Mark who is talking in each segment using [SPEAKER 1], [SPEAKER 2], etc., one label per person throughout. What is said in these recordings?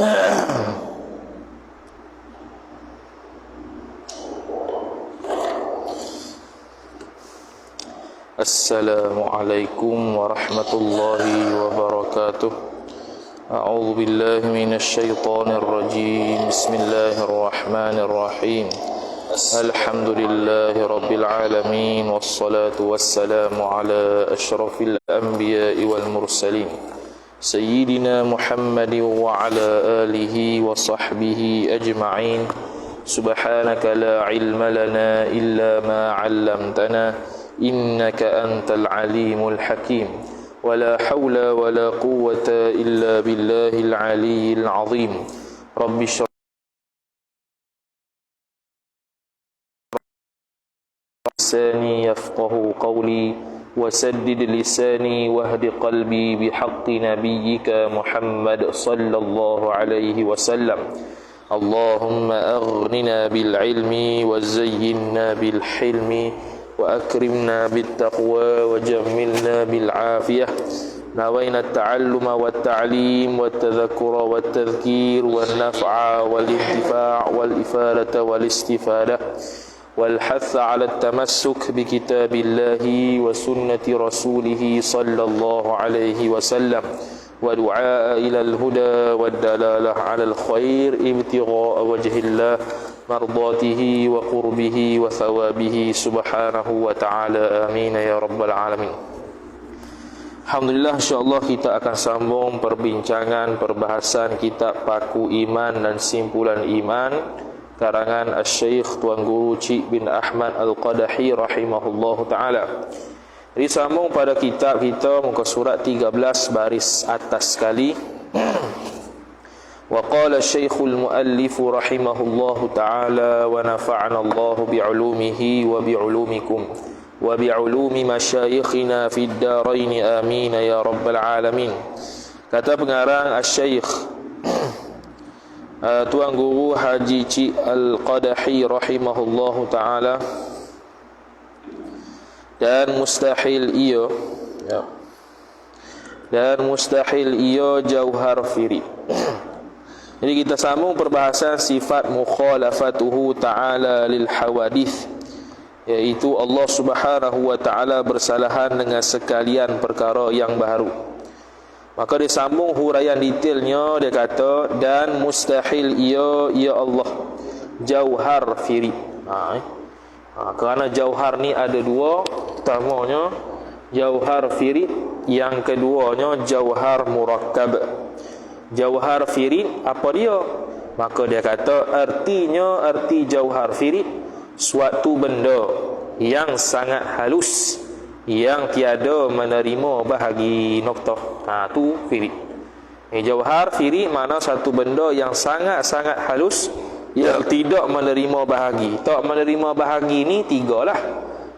[SPEAKER 1] Assalamualaikum warahmatullahi wabarakatuh. A'udzu billahi minasy syaithanir rajim. Bismillahirrahmanirrahim. Alhamdulillahi rabbil alamin wassalatu wassalamu ala asyrafil anbiya'i wal mursalin sayyidina Muhammadin wa ala alihi wa sahbihi ajma'in. Subhanaka la ilma lana illa ma 'allamtana innaka antal alimul hakim. Wala hawla wala quwwata illa billahil aliyyil azim. Rabbi shrah lisani yafqahu qawli wasaddid lisani wahdi qalbi bihaqqi nabiyyika Muhammad sallallahu alaihi wasallam. Allahumma aghnina bil ilmi wa zayyinna bil hilmi وأكرمنا بالتقوى وجملنا بالعافية. نوينا التعلم والتعليم والتذكر والتذكير والنفع والانتفاع والإفادة والاستفادة والحث على التمسك بكتاب الله وسنة رسوله صلى الله عليه وسلم ودعاء إلى الهدى والدلالة على الخير ابتغاء وجه الله مرضاته وقربه وثوابه سبحانه وتعالى آمين يا رب العالمين. Alhamdulillah, insyaAllah kita akan sambung perbincangan perbahasan kitab Paku Iman dan Simpulan Iman karangan Asy-Syaikh Tuan Guru Cik bin Ahmad Al-Qadahi rahimahullahu ta'ala. Disambung pada kitab kita muka surat 13 baris atas sekali. وقال الشيخ المؤلف رحمه الله تعالى ونفعنا الله بعلومه وبعلومكم وبعلوم مشايخنا في الدارين آمين يا رب العالمين. Kata pengarang Asy-Syaikh Tuan Guru Haji Cik Al-Qadahi rahimahullahu ta'ala, dan mustahil ia jauhar firi. Jadi kita sambung perbahasan sifat mukhalafatuhu ta'ala lil hawadith, iaitu Allah subhanahu wa ta'ala bersalahan dengan sekalian perkara yang baru. Maka disambung huraian detailnya, dia kata dan mustahil ia Allah jauhar firi. Kerana jauhar ni ada dua. Pertamanya jauhar firi, yang keduanya jauhar murakkab. Jauhar firid apa dia? Maka dia kata arti jauhar firid suatu benda yang sangat halus, yang tiada menerima bahagi noktah. Tu firid. Jauhar firid makna satu benda yang sangat-sangat halus, yang tidak menerima bahagi. Tak menerima bahagi ni tiga lah.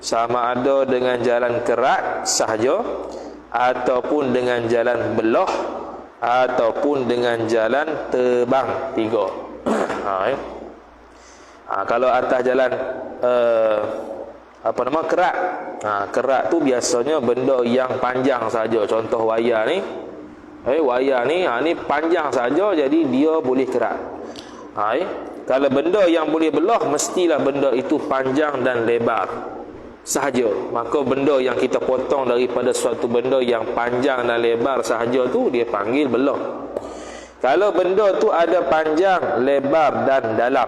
[SPEAKER 1] Sama ada dengan jalan kerat sahaja, ataupun dengan jalan belah, ataupun dengan jalan terbang. Tiga. Kalau atas jalan kerat. Kerat tu biasanya benda yang panjang saja. Contoh wayar ni. Wayar ni ni panjang saja, jadi dia boleh kerat. Kalau benda yang boleh belah, mestilah benda itu panjang dan lebar sahaja. Maka benda yang kita potong daripada suatu benda yang panjang dan lebar sahaja tu dia panggil belah. Kalau benda tu ada panjang, lebar dan dalam,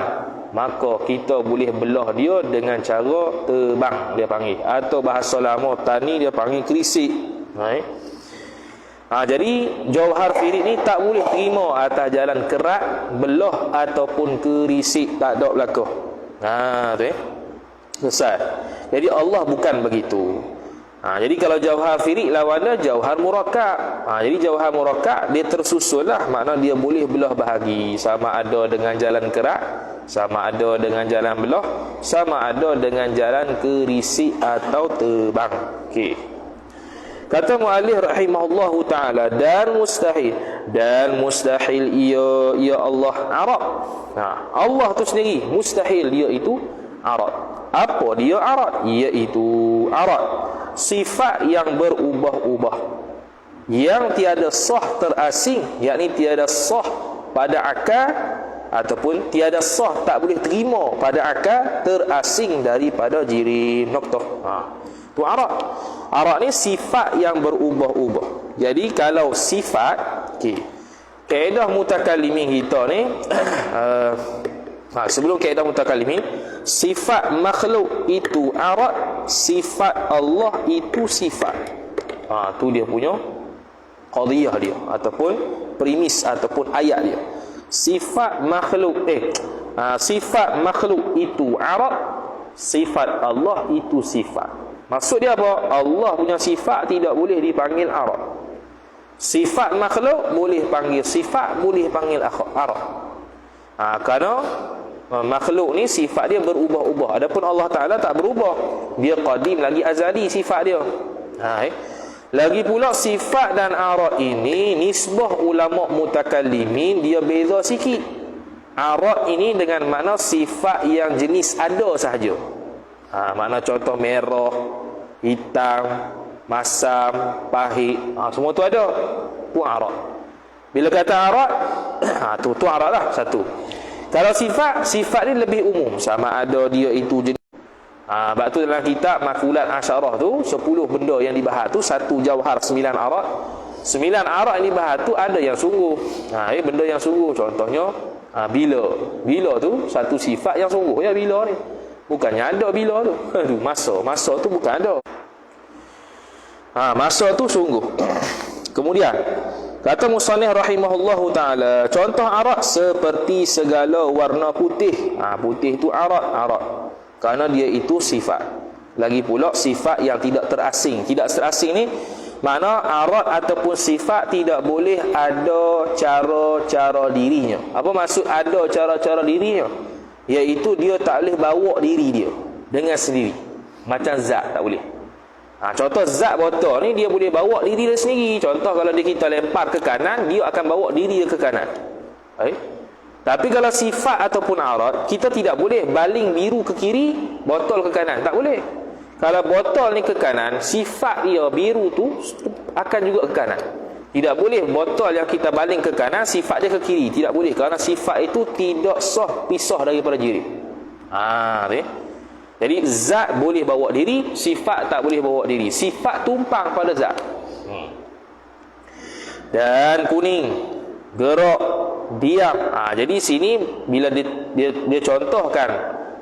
[SPEAKER 1] maka kita boleh belah dia dengan cara terbang, dia panggil. Atau bahasa lama tani dia panggil kerisik. Jadi jauhar firid ni tak boleh terima atas jalan kerat, belah ataupun kerisik. Tak ada berlaku. Selesai. Jadi Allah bukan begitu. Jadi kalau jauhar firid lawannya jauhar murakkab. Jadi jauhar murakkab dia tersusun lah. Makna dia boleh belah bahagi. Sama ada dengan jalan kerat, sama ada dengan jalan belah, sama ada dengan jalan kerisik atau terbang. Okey. Kata muallif rahimahullahu ta'ala, dan mustahil ia Allah arad. Allah tu sendiri mustahil, dia itu arad. Apa dia arad? Iaitu arad sifat yang berubah-ubah, yang tiada sah terasing, yakni tiada sah pada akal, ataupun tiada sah, tak boleh terima pada akal, terasing daripada jirim. Noktah. Tu arak. Arak ni sifat yang berubah-ubah. Jadi kalau sifat, kaedah mutakallimin kita ni sebelum kaedah mutakallimin, sifat makhluk itu arak, sifat Allah itu sifat. Tu dia punya qadiyah dia, ataupun premis, ataupun ayat dia. Sifat makhluk sifat makhluk itu arak, sifat Allah itu sifat. Maksud dia apa? Allah punya sifat tidak boleh dipanggil arak. Sifat makhluk boleh panggil sifat, boleh panggil arak. Kerana makhluk ni sifat dia berubah-ubah. Adapun Allah Ta'ala tak berubah. Dia qadim lagi azali sifat dia. Lagi pula sifat dan arak ini nisbah ulama mutakallimin dia beza sikit. Arak ini dengan makna sifat yang jenis ada sahaja. Makna contoh merah, hitam, masam, pahit, semua tu ada. Tu arak. Bila kata arak, tu arak lah satu. Kalau sifat ni lebih umum, sama ada dia itu jenis. Sebab tu dalam kitab Makulat Asyarah tu 10 benda yang dibahas tu, satu jauhar 9 arak. 9 arak yang dibahas tu ada yang sungguh. Benda yang sungguh, contohnya bila tu satu sifat yang sungguh ya, bila ni. Bukannya ada bila tu. Masa tu bukan ada. Masa tu sungguh. Kemudian kata musannif rahimahullahu taala, contoh arak seperti segala warna putih. Putih tu arak. Kerana dia itu sifat. Lagi pula sifat yang tidak terasing. Tidak terasing ni makna arak ataupun sifat tidak boleh ada cara-cara dirinya. Apa maksud ada cara-cara dirinya? Iaitu dia tak boleh bawa diri dia dengan sendiri. Macam zat tak boleh. Contoh zat botol ni dia boleh bawa diri dia sendiri. Contoh kalau kita lempar ke kanan, dia akan bawa diri dia ke kanan. Tapi kalau sifat ataupun arat, kita tidak boleh baling biru ke kiri, botol ke kanan. Tak boleh. Kalau botol ni ke kanan, sifat dia biru tu akan juga ke kanan. Tidak boleh botol yang kita baling ke kanan, sifat dia ke kiri. Tidak boleh, kerana sifat itu tidak sah pisah daripada diri. Jadi zat boleh bawa diri, sifat tak boleh bawa diri. Sifat tumpang pada zat. Dan kuning, gerak, diam. Jadi sini bila dia contohkan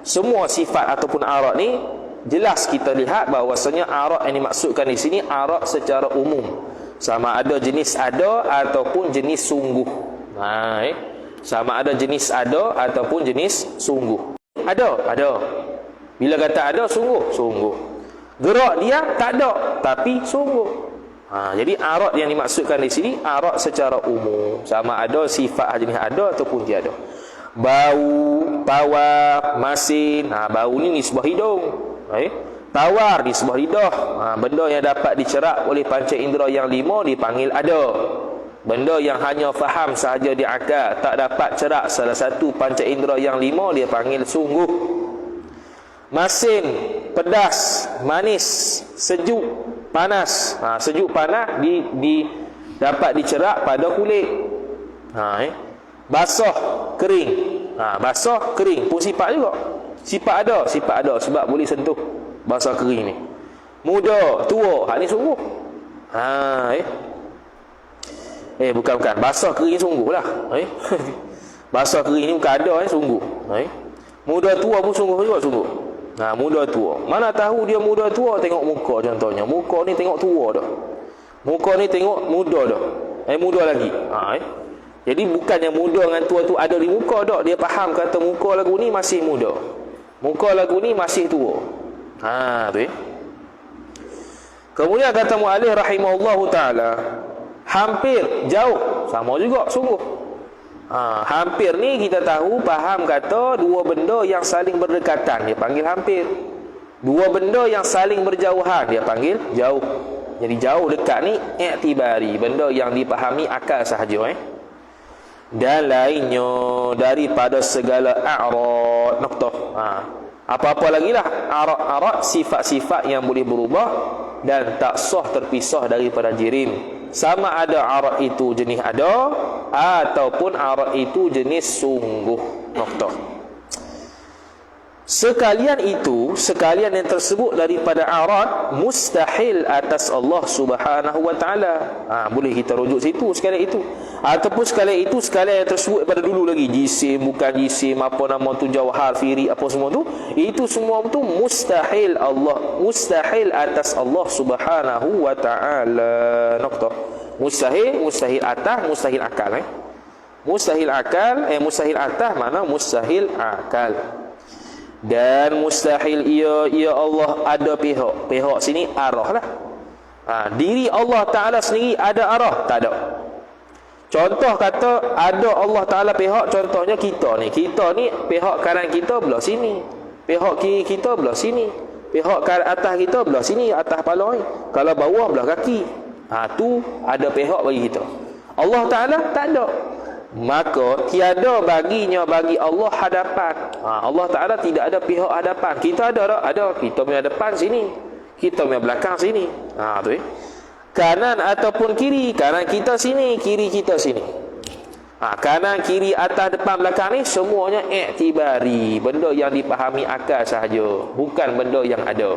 [SPEAKER 1] semua sifat ataupun arak ni, jelas kita lihat bahawasanya arak yang dimaksudkan di sini arak secara umum. Sama ada jenis ada ataupun jenis sungguh. Sama ada jenis ada ataupun jenis sungguh. Ada. Bila kata ada, sungguh. Gerak dia tak ada, tapi sungguh. Jadi arak yang dimaksudkan di sini arak secara umum. Sama ada sifat jenis ada ataupun tiada. Bau, tawar, masin. Bau ni nisbah hidung. Tawar di sebuah lidah. Benda yang dapat dicerak oleh panca indera yang 5 dipanggil ada. Benda yang hanya faham sahaja di akal, tak dapat cerak salah satu panca indera yang 5, dia panggil sungguh. Masin, pedas, manis, sejuk, panas. Sejuk panas dapat dicerak pada kulit. Basah, kering. Basah, kering pun sifat juga. Sifat ada sebab boleh sentuh. Basah kering ni. Muda, tua, hak ni sungguh. Bukan. Basah kering sungguh lah. Basah kering ni bukan ada, sungguh. Muda tua pun sungguh juga, sungguh. Muda tua. Mana tahu dia muda tua, tengok muka contohnya. Muka ni tengok tua dah. Muka ni tengok muda dah. Muda lagi. Jadi bukannya muda dengan tua tu ada di muka dah. Dia faham kata muka lagu ni masih muda. Muka lagu ni masih tua. Kemudian kata mu'alif rahimahullahu ta'ala, hampir, jauh, sama juga, sungguh. Hampir ni kita tahu, faham kata dua benda yang saling berdekatan, dia panggil hampir. Dua benda yang saling berjauhan, dia panggil jauh. Jadi jauh dekat ni i'tibari, benda yang dipahami akal sahaja. Dan lainnya daripada segala a'rad, noktah. Apa-apa lagi lah arak-arak, sifat-sifat yang boleh berubah dan tak sah terpisah daripada jirim. Sama ada arak itu jenis ada ataupun arad itu jenis sungguh. Noktah. Sekalian yang tersebut daripada arad mustahil atas Allah Subhanahu wa taala. Boleh kita rujuk situ sekalian itu. Ataupun sekalian yang tersebut pada dulu lagi, jisim, bukan jisim, apa nama tu, jauhar, firi, apa semua tu, itu semua tu mustahil atas Allah Subhanahu wa taala. Noktah. Mustahil atas, mustahil akal. Mustahil atas makna mustahil akal. Dan mustahil ia Allah ada pihak sini arah lah. Diri Allah Ta'ala sendiri ada arah? Tak ada. Contoh kata ada Allah Ta'ala pihak, contohnya kita ni pihak kanan kita belah sini, pihak kiri kita belah sini, pihak atas kita belah sini, atas kepala ni, kalau bawah belah kaki. Tu ada pihak bagi kita. Allah Ta'ala tak ada. Maka tiada baginya bagi Allah hadapan. Allah Ta'ala tidak ada pihak hadapan. Kita ada tak? Ada. Kita punya depan sini, kita punya belakang sini. Tu kanan ataupun kiri. Kanan kita sini, kiri kita sini. Kanan, kiri, atas, depan, belakang ni semuanya iktibari, benda yang dipahami akal sahaja, bukan benda yang ada.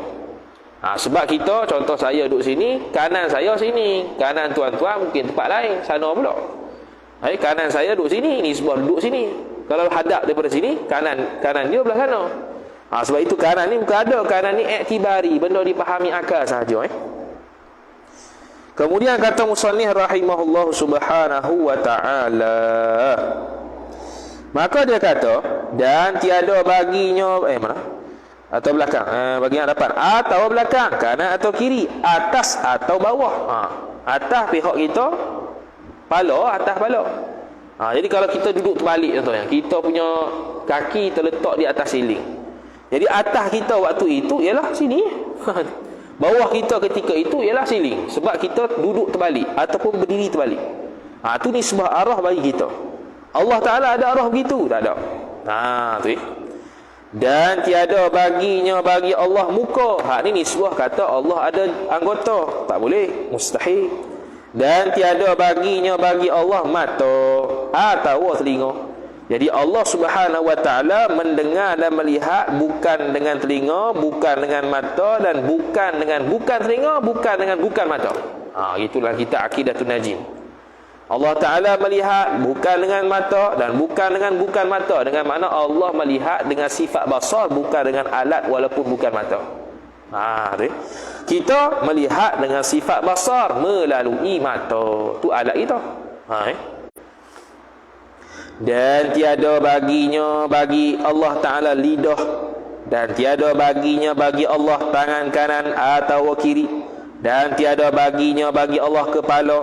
[SPEAKER 1] Sebab kita, contoh saya duduk sini, kanan saya sini, kanan tuan-tuan mungkin tempat lain, sana pula. Kanan saya duduk sini, ni semua duduk sini. Kalau hadap daripada sini, kanan dia belah sana. Sebab itu kanan ni bukan ada, kanan ni iktibari, benda dipahami akal sahaja. Kemudian kata musannif rahimahullah subhanahu wa ta'ala, maka dia kata, dan tiada baginya mana? Atau belakang, bagian hadapan atau belakang, kanan atau kiri, atas atau bawah. Atas pihak kita, atas pala. Jadi kalau kita duduk terbalik contohnya, kita punya kaki terletak di atas siling. Jadi atas kita waktu itu ialah sini. Bawah kita ketika itu ialah siling, sebab kita duduk terbalik ataupun berdiri terbalik. Tu nisbah arah bagi kita. Allah Ta'ala ada arah begitu? Tak ada. Tu dan tiada baginya bagi Allah muka. Ni nisbah kata Allah ada anggota. Tak boleh, mustahil. Dan tiada baginya bagi Allah mata atau telinga. Jadi Allah Subhanahu wa ta'ala mendengar dan melihat bukan dengan telinga, bukan dengan mata, dan bukan telinga, bukan dengan mata. Itulah kita akidatun najim. Allah Ta'ala melihat bukan dengan mata dan bukan mata. Dengan makna Allah melihat dengan sifat basar, bukan dengan alat walaupun bukan mata. Kita melihat dengan sifat basar melalui mata. Tu alat kita. Dan tiada baginya bagi Allah Ta'ala lidah, dan tiada baginya bagi Allah tangan kanan atau kiri, dan tiada baginya bagi Allah kepala,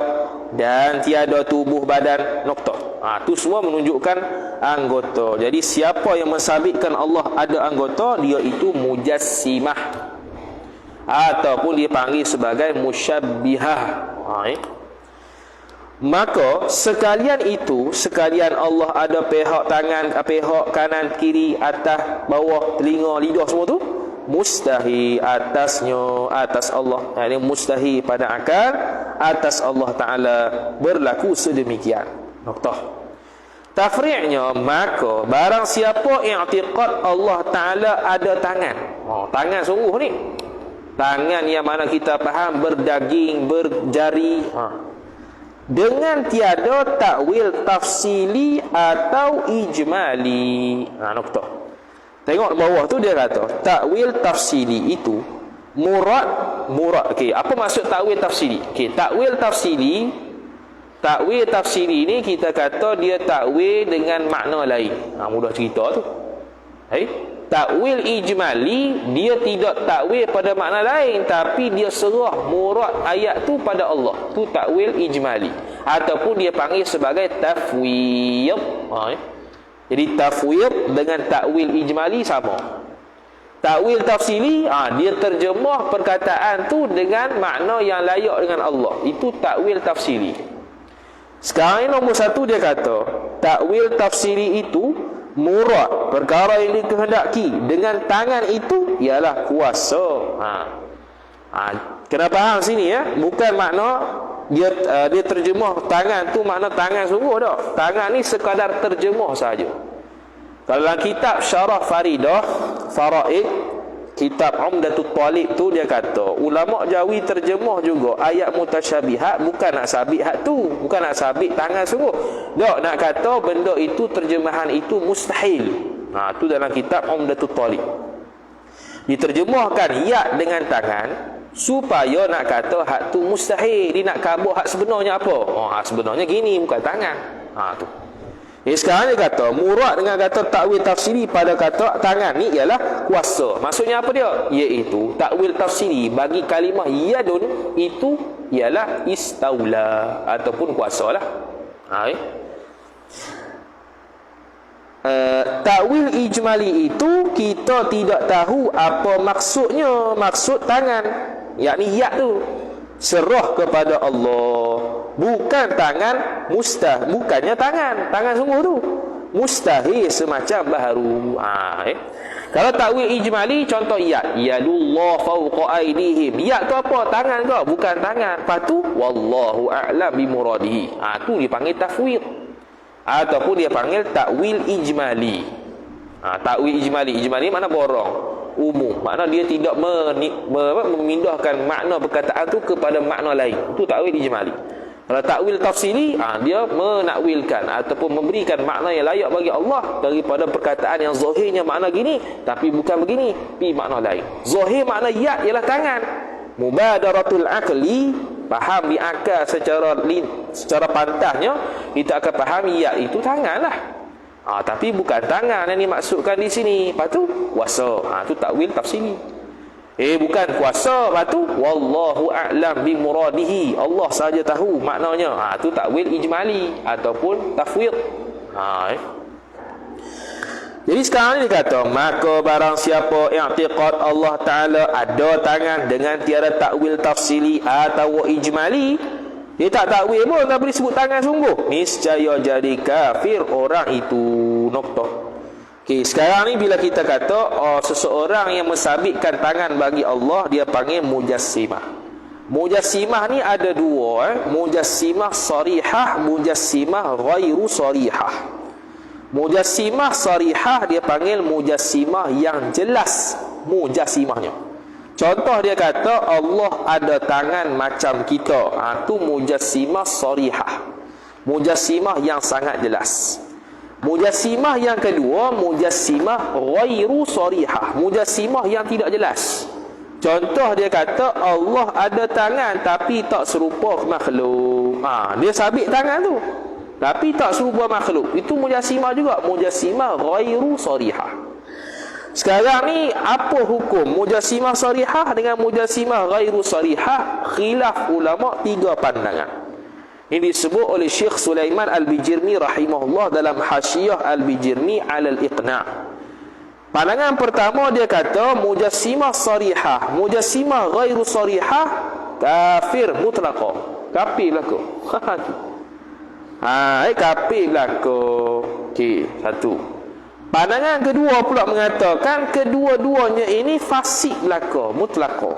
[SPEAKER 1] dan tiada tubuh badan. Noktah. Tu semua menunjukkan anggota. Jadi siapa yang mensabitkan Allah ada anggota, dia itu mujassimah, ataupun dipanggil sebagai musyabbihah. Maka sekalian Allah ada pihak tangan, pihak kanan, kiri, atas, bawah, telinga, lidah, semua tu mustahil atas Allah. Ini mustahil pada akal atas Allah Ta'ala berlaku sedemikian. Noktah. Tafri'nya, maka barang siapa i'tiqad Allah Ta'ala ada tangan. Tangan sungguh ni, tangan yang mana kita faham berdaging, berjari, dengan tiada takwil tafsili atau ijmali. Noktah. Tengok bawah tu dia kata takwil tafsili itu murad. Apa maksud takwil tafsili? Takwil tafsili ni kita kata dia takwil dengan makna lain. Mudah cerita tu. Takwil ijmali, dia tidak takwil pada makna lain, tapi dia serah murad ayat tu pada Allah. Tu takwil ijmali, ataupun dia panggil sebagai tafwid. Jadi tafwid dengan takwil ijmali sama. Takwil tafsili, dia terjemah perkataan tu dengan makna yang layak dengan Allah. Itu takwil tafsili. Sekarang nombor satu dia kata takwil tafsili itu murad, perkara yang dikehendaki dengan tangan itu ialah kuasa. Kena faham sini ya, bukan makna dia terjemah tangan tu makna tangan sungguh tak. Tangan ni sekadar terjemah saja. Kalau dalam kitab Syarah Faraid, kitab Umdatul Talib tu dia kata, ulama Jawi terjemah juga ayat mutasyabihat bukan nak sabit hak tu, bukan nak sabit tangan sungguh. Tak, nak kata benda itu terjemahan itu mustahil. Tu dalam kitab Umdatul Talib. Diterjemahkan yad dengan tangan supaya nak kata hak tu mustahil. Dia nak kabur hak sebenarnya apa? Hak sebenarnya gini, bukan tangan. Tu. Sekarang dia kata murad dengan kata takwil tafsiri pada kata tangan ni ialah kuasa. Maksudnya apa dia? Iaitu takwil tafsiri bagi kalimah yadun itu ialah istaula ataupun kuasa lah. Takwil ijmali itu kita tidak tahu apa maksudnya. Maksud tangan, yakni yad tu serah kepada Allah, bukan tangan bukannya tangan sungguh tu mustahil semacam baharu. Kalau takwil ijmali contoh yad, yadullah fawqa aydihim, yad tu apa? Tangan ke? Bukan tangan. Lepas tu wallahu a'lam bimuradihi, tu dipanggil tafwid ataupun dia panggil takwil ijmali. Takwil ijmali makna borong umum, makna dia tidak memindahkan makna perkataan tu kepada makna lain. Itu takwil ijmali. Kalau takwil tafsili, dia menakwilkan ataupun memberikan makna yang layak bagi Allah daripada perkataan yang zahirnya makna gini tapi bukan begini, tapi makna lain. Zahir makna yad ialah tangan. Mubadaratul aqli, faham di akal secara pantahnya kita akan fahami yad itu tangan lah. Tapi bukan tangan yang dimaksudkan di sini. Lepas tu kuasa. Itu takwil tafsiri. Bukan kuasa. Lepas tu wallahu a'lam bimuradihi, Allah saja tahu maknanya. Itu takwil ijmali ataupun tafwid. Jadi sekarang ni dia kata, maka barang siapa i'tiqad Allah Ta'ala ada tangan dengan tiada takwil tafsili atau ijmali, dia tak takwil pun tak boleh sebut tangan sungguh, niscaya jadi kafir orang itu. Noktah. Sekarang ni bila kita kata seseorang yang mensabitkan tangan bagi Allah, dia panggil mujassimah. Mujassimah ni ada dua, mujassimah sarihah, mujassimah ghairu sarihah. Mujassimah sarihah dia panggil mujassimah yang jelas mujassimahnya. Contoh dia kata Allah ada tangan macam kita. Itu mujassimah sarihah, mujassimah yang sangat jelas. Mujassimah yang kedua, mujassimah ghairu sarihah, mujassimah yang tidak jelas. Contoh dia kata Allah ada tangan tapi tak serupa makhluk. Dia sabit tangan tu tapi tak serupa makhluk. Itu mujassimah juga, mujassimah ghairu sarihah. Sekarang ni apa hukum mujassimah sarihah dengan mujassimah ghairu sarihah? Khilaf ulama, 3 pandangan. Ini disebut oleh Syekh Sulaiman Al-Bijirmi rahimahullah dalam Hasyiah Al-Bijirmi 'ala al-Iqna'. Pandangan pertama dia kata mujassimah sarihah, mujassimah ghairu sarihah kafir mutlaqah. Kafir berlaku. Kafir berlaku. Satu. Pandangan kedua pula mengatakan kedua-duanya ini fasik belaka, mutlaqah.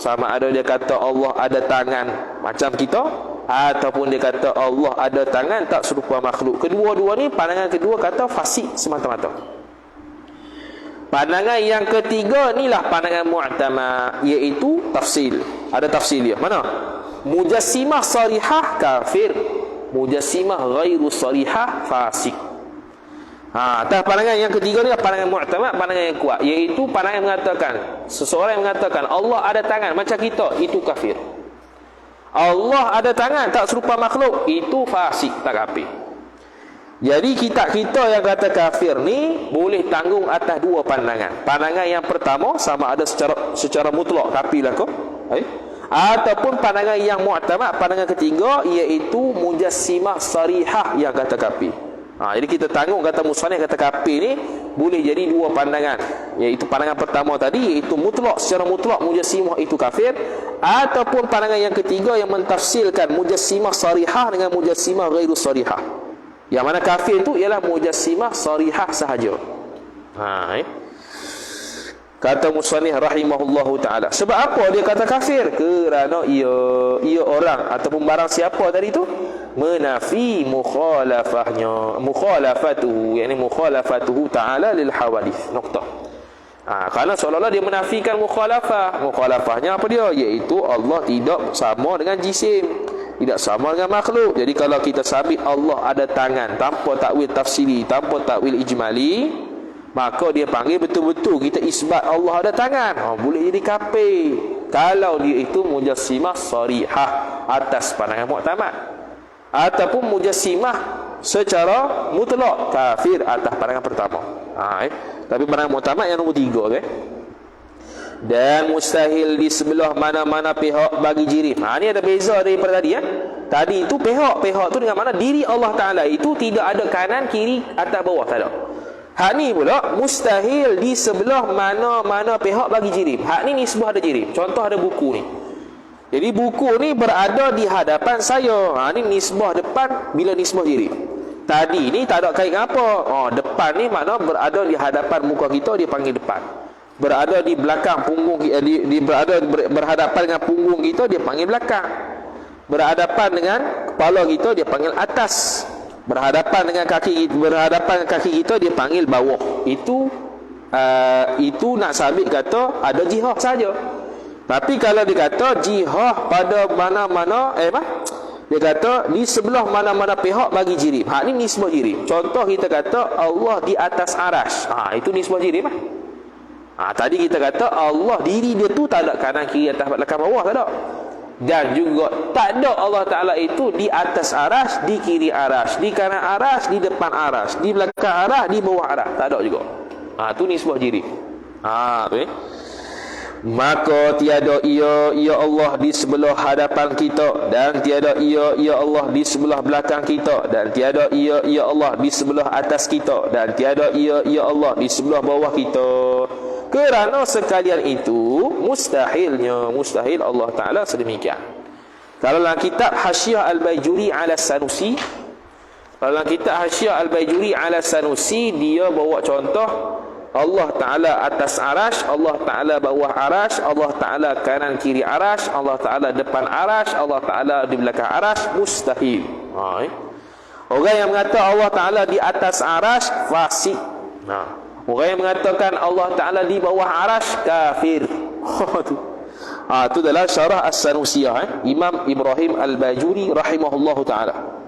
[SPEAKER 1] Sama ada dia kata Allah ada tangan macam kita ataupun dia kata Allah ada tangan tak serupa makhluk. Kedua-dua ni pandangan kedua kata fasik semata-mata. Pandangan yang ketiga inilah pandangan mu'tamad, iaitu tafsil. Ada tafsil dia. Mana? Mujassimah sarihah kafir, mujassimah ghairu sarihah fasik. Atas pandangan yang ketiga ni pandangan mu'tamad, pandangan yang kuat, iaitu pandangan yang mengatakan seseorang yang mengatakan Allah ada tangan macam kita, itu kafir. Allah ada tangan tak serupa makhluk, itu fasik, tak kafir. Jadi kita yang kata kafir ni boleh tanggung atas 2 pandangan. Pandangan yang pertama sama ada secara mutlak kafir lah kau, ataupun pandangan yang mu'tamad, pandangan ketiga iaitu mujassimah sarihah yang kata kafir. Jadi kita tanggung kata musannif kata kafir ni boleh jadi 2 pandangan, iaitu pandangan pertama tadi iaitu mutlak, secara mutlak mujassimah itu kafir, ataupun pandangan yang ketiga yang mentafsirkan mujassimah sarihah dengan mujassimah ghairu sarihah. Yang mana kafir itu ialah mujassimah sarihah sahaja. Kata musannif rahimahullahu ta'ala. Sebab apa dia kata kafir? Kerana ia orang ataupun barang siapa tadi tu menafi mukhalafatuhu, yakni mukhalafatuhu ta'ala lil hawadith. Nokta. Kerana seolah-olah dia menafikan mukhalafah. Mukhalafahnya apa dia? Iaitu Allah tidak sama dengan jisim, tidak sama dengan makhluk. Jadi kalau kita sabit Allah ada tangan tanpa takwil tafsiri, tanpa takwil ijmali, maka dia panggil betul-betul kita isbat Allah ada tangan. Boleh jadi kafir kalau dia itu mujassimah sarihah atas pandangan mu'tamad, ataupun mujassimah secara mutlak kafir atas pandangan pertama. Tapi pandangan mu'tamad yang nombor 3, Dan mustahil di sebelah mana-mana pihak bagi jirim. Ini ada beza daripada tadi. Tadi itu pihak tu dengan mana diri Allah Ta'ala itu tidak ada kanan, kiri, atas, bawah, tak ada. Hak ni pula mustahil di sebelah mana-mana pihak bagi jirim. Hak ni nisbah ada jirim. Contoh ada buku ni. Jadi buku ni berada di hadapan saya. Ni nisbah depan bila nisbah jirim. Tadi ni tak ada kait apa. Depan ni makna berada di hadapan muka kita, dia panggil depan. Berada di belakang punggung, berhadapan dengan punggung kita, dia panggil belakang. Berhadapan dengan kepala kita, dia panggil atas. Berhadapan dengan kaki kita, dia panggil bawah. Itu nak sabit kata ada jihah saja. Tapi kalau dia kata jihah pada mana-mana, dia kata di sebelah mana-mana pihak bagi jirim. Hak ni nisbah jirim. Contoh kita kata Allah di atas arash. Itu nisbah jirim. Tadi kita kata Allah diri dia tu tak ada kanan, kiri, atas, belakang, bawah, tak ada. Dan juga tak ada Allah Ta'ala itu di atas arash, di kiri arash, di kanan arash, di depan arash, di belakang arash, di bawah arash. Tak ada juga. Itu nisbah jirim. Maka tiada ia Allah di sebelah hadapan kita, dan tiada ia Allah di sebelah belakang kita, dan tiada ia Allah di sebelah atas kita, dan tiada ia Allah di sebelah bawah kita. Kerana sekalian itu mustahil Allah Ta'ala sedemikian. Kalau dalam kitab Hasyiah Al-Baijuri ala Sanusi, dia bawa contoh Allah Ta'ala atas arash, Allah Ta'ala bawah arash, Allah Ta'ala kanan kiri arash, Allah Ta'ala depan arash, Allah Ta'ala di belakang arash. Mustahil. Orang yang mengata Allah Ta'ala di atas arash, fasik. Orang yang mengatakan Allah Ta'ala di bawah arash, kafir. Itu adalah syarah As-Sanusiyah, Imam Ibrahim Al-Bajuri rahimahullahu ta'ala.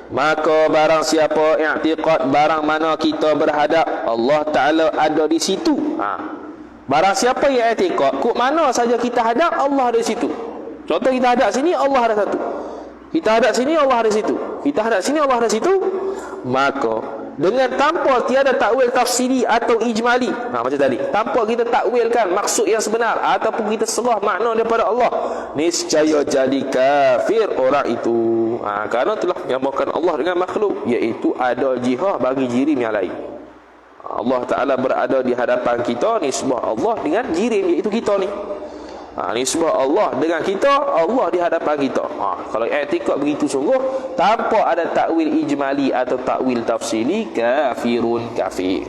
[SPEAKER 1] Maka barang siapa i'tiqad, barang mana kita berhadap Allah Ta'ala ada di situ. Barang siapa yang i'tiqad, kok mana saja kita hadap Allah ada di situ. Contoh kita hadap sini, Allah ada satu. Kita hadap sini, Allah ada situ. Kita hadap sini, Allah ada situ. Maka dengan tanpa tiada takwil tafsiri atau ijmali, macam tadi, tanpa kita takwilkan maksud yang sebenar ataupun kita serah makna daripada Allah, niscaya jadi kafir orang itu. Kerana telah menyamakan Allah dengan makhluk, iaitu ada jihah bagi jirim yang lain. Allah Ta'ala berada di hadapan kita, nisbah Allah dengan jirim, iaitu kita ni. Nisbah Allah dengan kita, Allah di hadapan kita. Kalau i'tikad begitu sungguh, tanpa ada takwil ijmali atau takwil tafsili, kafirun, kafir.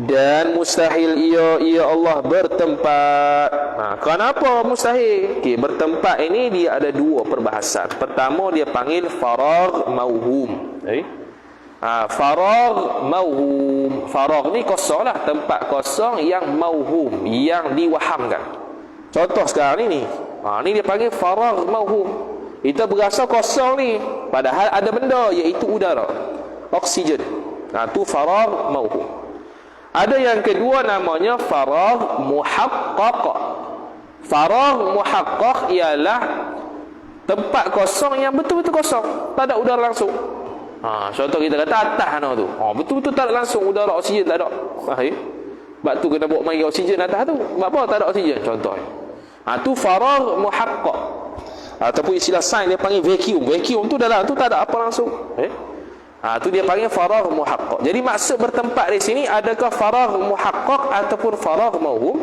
[SPEAKER 1] Dan mustahil ia Allah bertempat. Kenapa mustahil? Bertempat ini dia ada dua perbahasan. Pertama dia panggil faragh mauhum. Faragh mauhum. Faragh ni kosong lah, tempat kosong yang mauhum, yang diwahamkan. Contoh sekarang ni ni dia panggil faragh mauhum. Kita berasa kosong ni, padahal ada benda, iaitu udara, oksigen. Tu faragh mauhum. Ada yang kedua namanya faragh muhaqqaq. Faragh muhaqqaq ialah tempat kosong yang betul-betul kosong, tak ada udara langsung. Contoh kita kata atas sana tu, betul-betul tak ada langsung udara, oksigen tak ada. Sebab tu kena bawa mari oksigen atas tu. Sebab apa tak ada oksigen? Contoh. Tu faragh muhaqqaq. Ataupun istilah sains dia panggil vacuum. Vacuum tu dalam tu tak ada apa langsung. Tu dia panggil faragh muhaqqaq. Jadi maksud bertempat di sini, adakah faragh muhaqqaq ataupun faragh mauhum?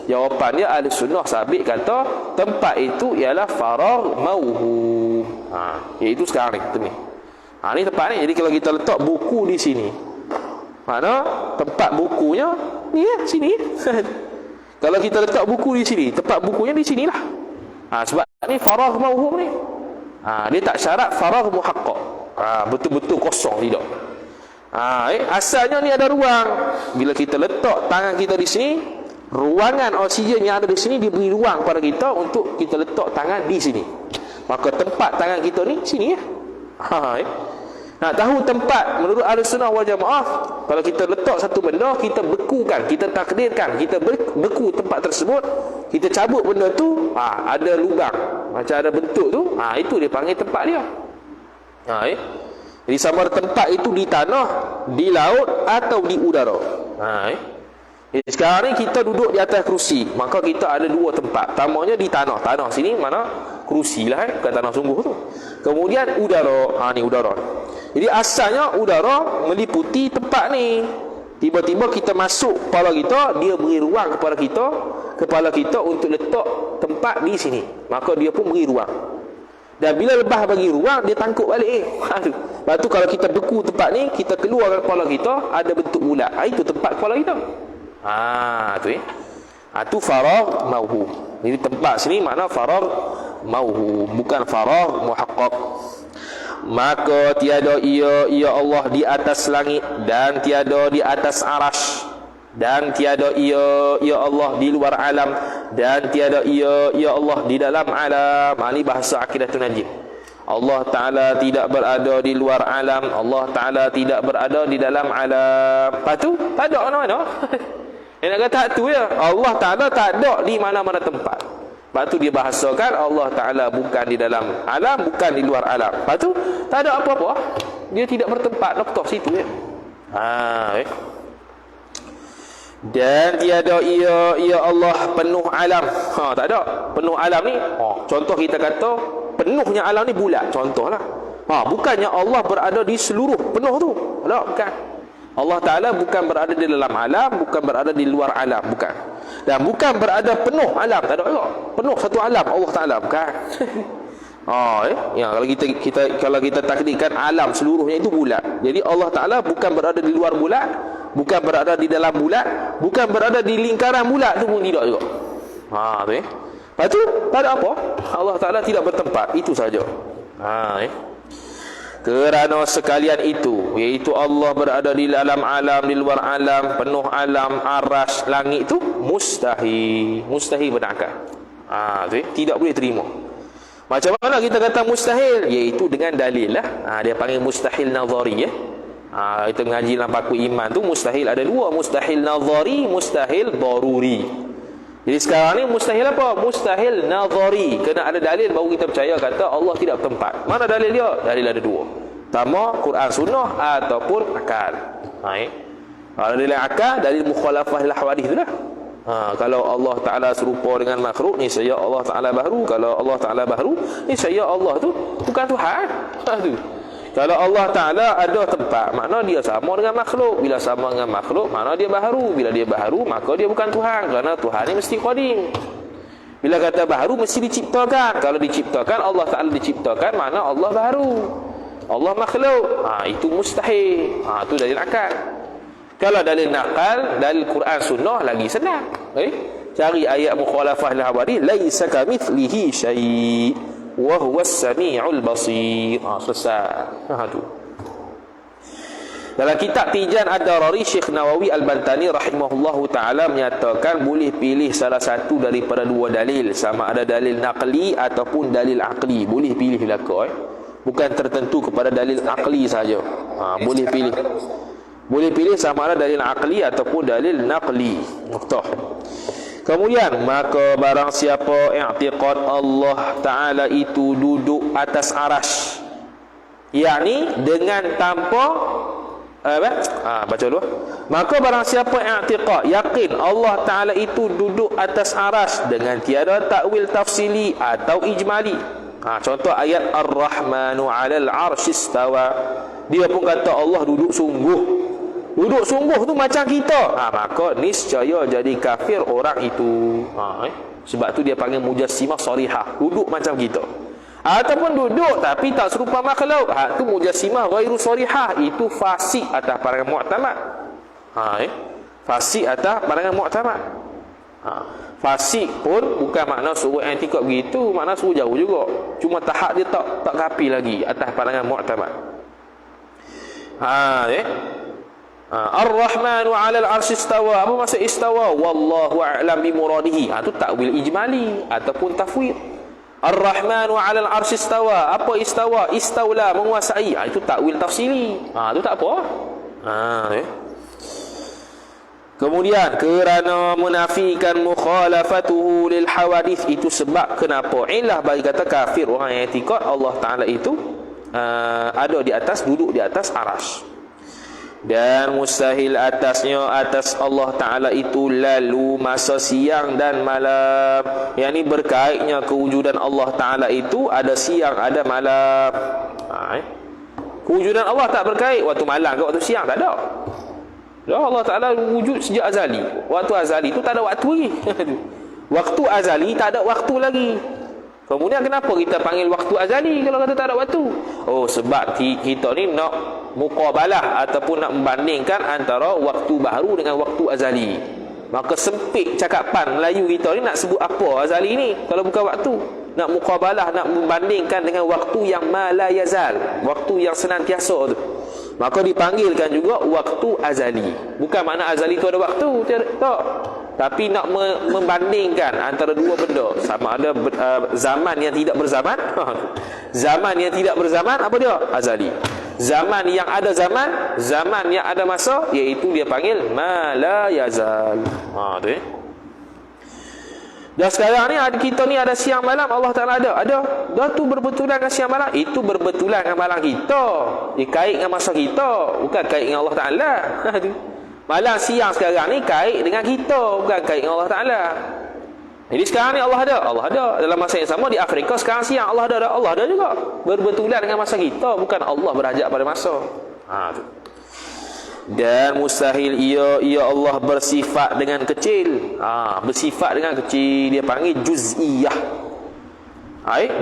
[SPEAKER 1] Jawapan dia ahli sunnah sabit kata tempat itu ialah faragh mauhum. Iaitu sekarang ni, ni tempat ni. Jadi kalau kita letak buku di sini, Mana tempat bukunya ni ya, sini. Kalau kita letak buku di sini, tempat bukunya di sinilah. Sebab ni faragh mauhum ni. Dia tak syarat faragh muhaqqaq. Betul-betul kosong tidak. Asalnya ni ada ruang. Bila kita letak tangan kita di sini, ruangan oksigen yang ada di sini diberi ruang kepada kita untuk kita letak tangan di sini. Maka tempat tangan kita ni sini ya. Nak tahu tempat menurut Ahlussunnah wal Jamaah, kalau kita letak satu benda, kita bekukan, kita takdirkan, kita beku tempat tersebut, kita cabut benda tu, ada lubang, macam ada bentuk tu, itu dia panggil tempat dia. Jadi sama ada tempat itu di tanah, di laut atau di udara. Jadi sekarang ni kita duduk di atas kerusi, maka kita ada dua tempat. Pertamanya di tanah. Tanah sini mana? Kerusi lah, bukan tanah sungguh tu. Kemudian udara. Ni udara. Jadi asalnya udara meliputi tempat ni. Tiba-tiba kita masuk kepala kita, dia beri ruang kepada kita, kepala kita untuk letak tempat di sini. Maka dia pun beri ruang. Dan bila lebah bagi ruang, dia tangkuk balik. Lepas tu kalau kita beku tempat ni, kita keluarkan kepala kita, ada bentuk bulat. Itu tempat kepala kita. Tu faragh mauhum. Jadi tempat sini makna faragh mauhum, bukan faragh muhaqqaq. Maka tiada ia Allah di atas langit, dan tiada di atas arasy, dan tiada ia Allah di luar alam, dan tiada ia Allah di dalam alam. Ini bahasa Aqidatul Najim. Allah Ta'ala tidak berada di luar alam, Allah Ta'ala tidak berada di dalam alam. Lepas tu tak ada mana-mana. Yang nak kata tu ya, Allah Ta'ala tak ada di mana-mana tempat. Lepas tu dia bahasakan Allah Ta'ala bukan di dalam alam, bukan di luar alam. Lepas tu tak ada apa-apa, dia tidak bertempat, noktah situ ya. Dan tiada ia Allah penuh alam. Tak ada. Penuh alam ni, contoh kita kata penuhnya alam ni bulat, contohlah. Bukannya Allah berada di seluruh penuh tu. Tak, bukan. Allah Ta'ala bukan berada di dalam alam, bukan berada di luar alam, bukan. Dan bukan berada penuh alam, tak ada juga. Penuh satu alam Allah Ta'ala, bukan. Kalau kita takdirkan alam seluruhnya itu bulat. Jadi Allah Ta'ala bukan berada di luar bulat, bukan berada di dalam bulat, bukan berada di lingkaran bulat tu pun tidak juga. Lepas tu tak ada apa. Allah Ta'ala tidak bertempat, itu saja. Kerana sekalian itu, iaitu Allah berada di dalam alam, di luar alam, penuh alam, arasy, langit itu mustahil. Mustahil berakal. Tidak boleh terima. Macam mana kita kata mustahil? Iaitu dengan dalil lah. Dia panggil mustahil nazari ya. Kita mengaji dalam paku iman tu, mustahil ada dua, mustahil nazari, mustahil daruri. Jadi sekarang ni mustahil apa? Mustahil nazari. Kena ada dalil baru kita percaya kata Allah tidak bertempat. Mana dalil dia? Dalil ada dua. Pertama, Quran Sunnah ataupun akal. Kalau dalil akal, dalil mukhalafah lil hawadith itulah. Kalau Allah Ta'ala serupa dengan makhluk, ni saya Allah Ta'ala baharu. Kalau Allah Ta'ala baharu, ni saya Allah tu bukan Tuhan. Kalau Allah Ta'ala ada tempat, makna dia sama dengan makhluk. Bila sama dengan makhluk, makna dia baharu. Bila dia baharu, maka dia bukan Tuhan. Kerana Tuhan ni mesti qadim. Bila kata baharu, mesti diciptakan. Kalau diciptakan, Allah Ta'ala diciptakan, makna Allah baharu. Allah makhluk. Itu mustahil. Itu dalil akal. Kalau dalil nakal, dalil Quran Sunnah lagi senang. Cari ayat mukhalafah lil hawadith, laisa kamitslihi syai' wa huwas samiul basir. Selesai. Tu. Dalam kitab Tijan Ad-Darari, Syekh Nawawi Al-Bantani rahimahullahu taala menyatakan boleh pilih salah satu daripada dua dalil, sama ada dalil naqli ataupun dalil aqli. Boleh pilih belaka. Bukan tertentu kepada dalil aqli saja. Boleh pilih. Boleh pilih sama ada dalil aqli ataupun dalil naqli. Noktah. Kemudian, maka barang siapa i'tiqad Allah Ta'ala itu duduk atas arasy, yakni dengan tanpa baca dulu. Maka barang siapa i'tiqad, yakin Allah Ta'ala itu duduk atas arasy dengan tiada takwil tafsili atau ijmali. Contoh ayat Ar-Rahmanu 'alal 'arsy istawa. Dia pun kata Allah duduk sungguh. Duduk sungguh tu macam kita. Maka niscaya jadi kafir orang itu. Sebab tu dia panggil mujassimah sharihah. Duduk macam kita. Ataupun duduk tapi tak serupa makhluk. Tu mujassimah ghairu sharihah. Itu fasik atas para mu'tamad. Fasik atas pandangan mu'tamad. Fasik pun bukan makna suruh i'tikad begitu, makna suruh jauh juga. Cuma tahap dia tak kapi lagi atas pandangan mu'tamad. Ar-Rahmanu 'alal 'arsy istawa. Apa maksud istawa? Wallahu a'lam bi muradihi. Tu takwil ijmali ataupun tafwid. Ar-Rahmanu 'alal 'arsy istawa. Apa istawa? Istaula, menguasai. Itu takwil tafsili. Tu tak apa. Kemudian kerana menafikan mukhalafatuhu lil hawadith, itu sebab kenapa ilah bagi kata kafir orang yang i'tikad Allah Taala itu ada di atas, duduk di atas arasy. Dan mustahil atasnya, atas Allah Ta'ala itu lalu masa siang dan malam. Yang ini berkaitnya kewujudan Allah Ta'ala itu ada siang, ada malam. Kewujudan Allah tak berkait waktu malam ke waktu siang, tak ada. Allah Ta'ala wujud sejak azali. Waktu azali itu tak ada waktu lagi. Waktu azali tak ada waktu lagi. Kemudian kenapa kita panggil waktu azali kalau kata tak ada waktu? Sebab kita ni nak muqabalah ataupun nak membandingkan antara waktu baru dengan waktu azali. Maka sempit cakapan Melayu kita ni nak sebut apa azali ni kalau bukan waktu. Nak muqabalah, nak membandingkan dengan waktu yang ma la yazal, waktu yang senantiasa tu. Maka dipanggilkan juga waktu azali. Bukan makna azali tu ada waktu, tak. Tapi nak membandingkan antara dua benda, sama ada zaman yang tidak berzaman. Zaman yang tidak berzaman apa dia? Azali. Zaman yang ada zaman, zaman yang ada masa, iaitu dia panggil ma la yazal. Tu Dan sekarang ni kita ni ada siang malam, Allah Ta'ala ada. Dah tu berbetulan dengan siang malam. Itu berbetulan dengan malam kita. Dia kait dengan masa kita, bukan kait dengan Allah Ta'ala. Malam siang sekarang ni kait dengan kita, bukan kait dengan Allah Ta'ala. Jadi sekarang ni Allah ada. Dalam masa yang sama di Afrika sekarang siang, Allah ada juga. Berbetulan dengan masa kita, bukan Allah berhajat pada masa. Tu. Dan mustahil ia Allah bersifat dengan kecil. Bersifat dengan kecil, dia panggil juz'iyah.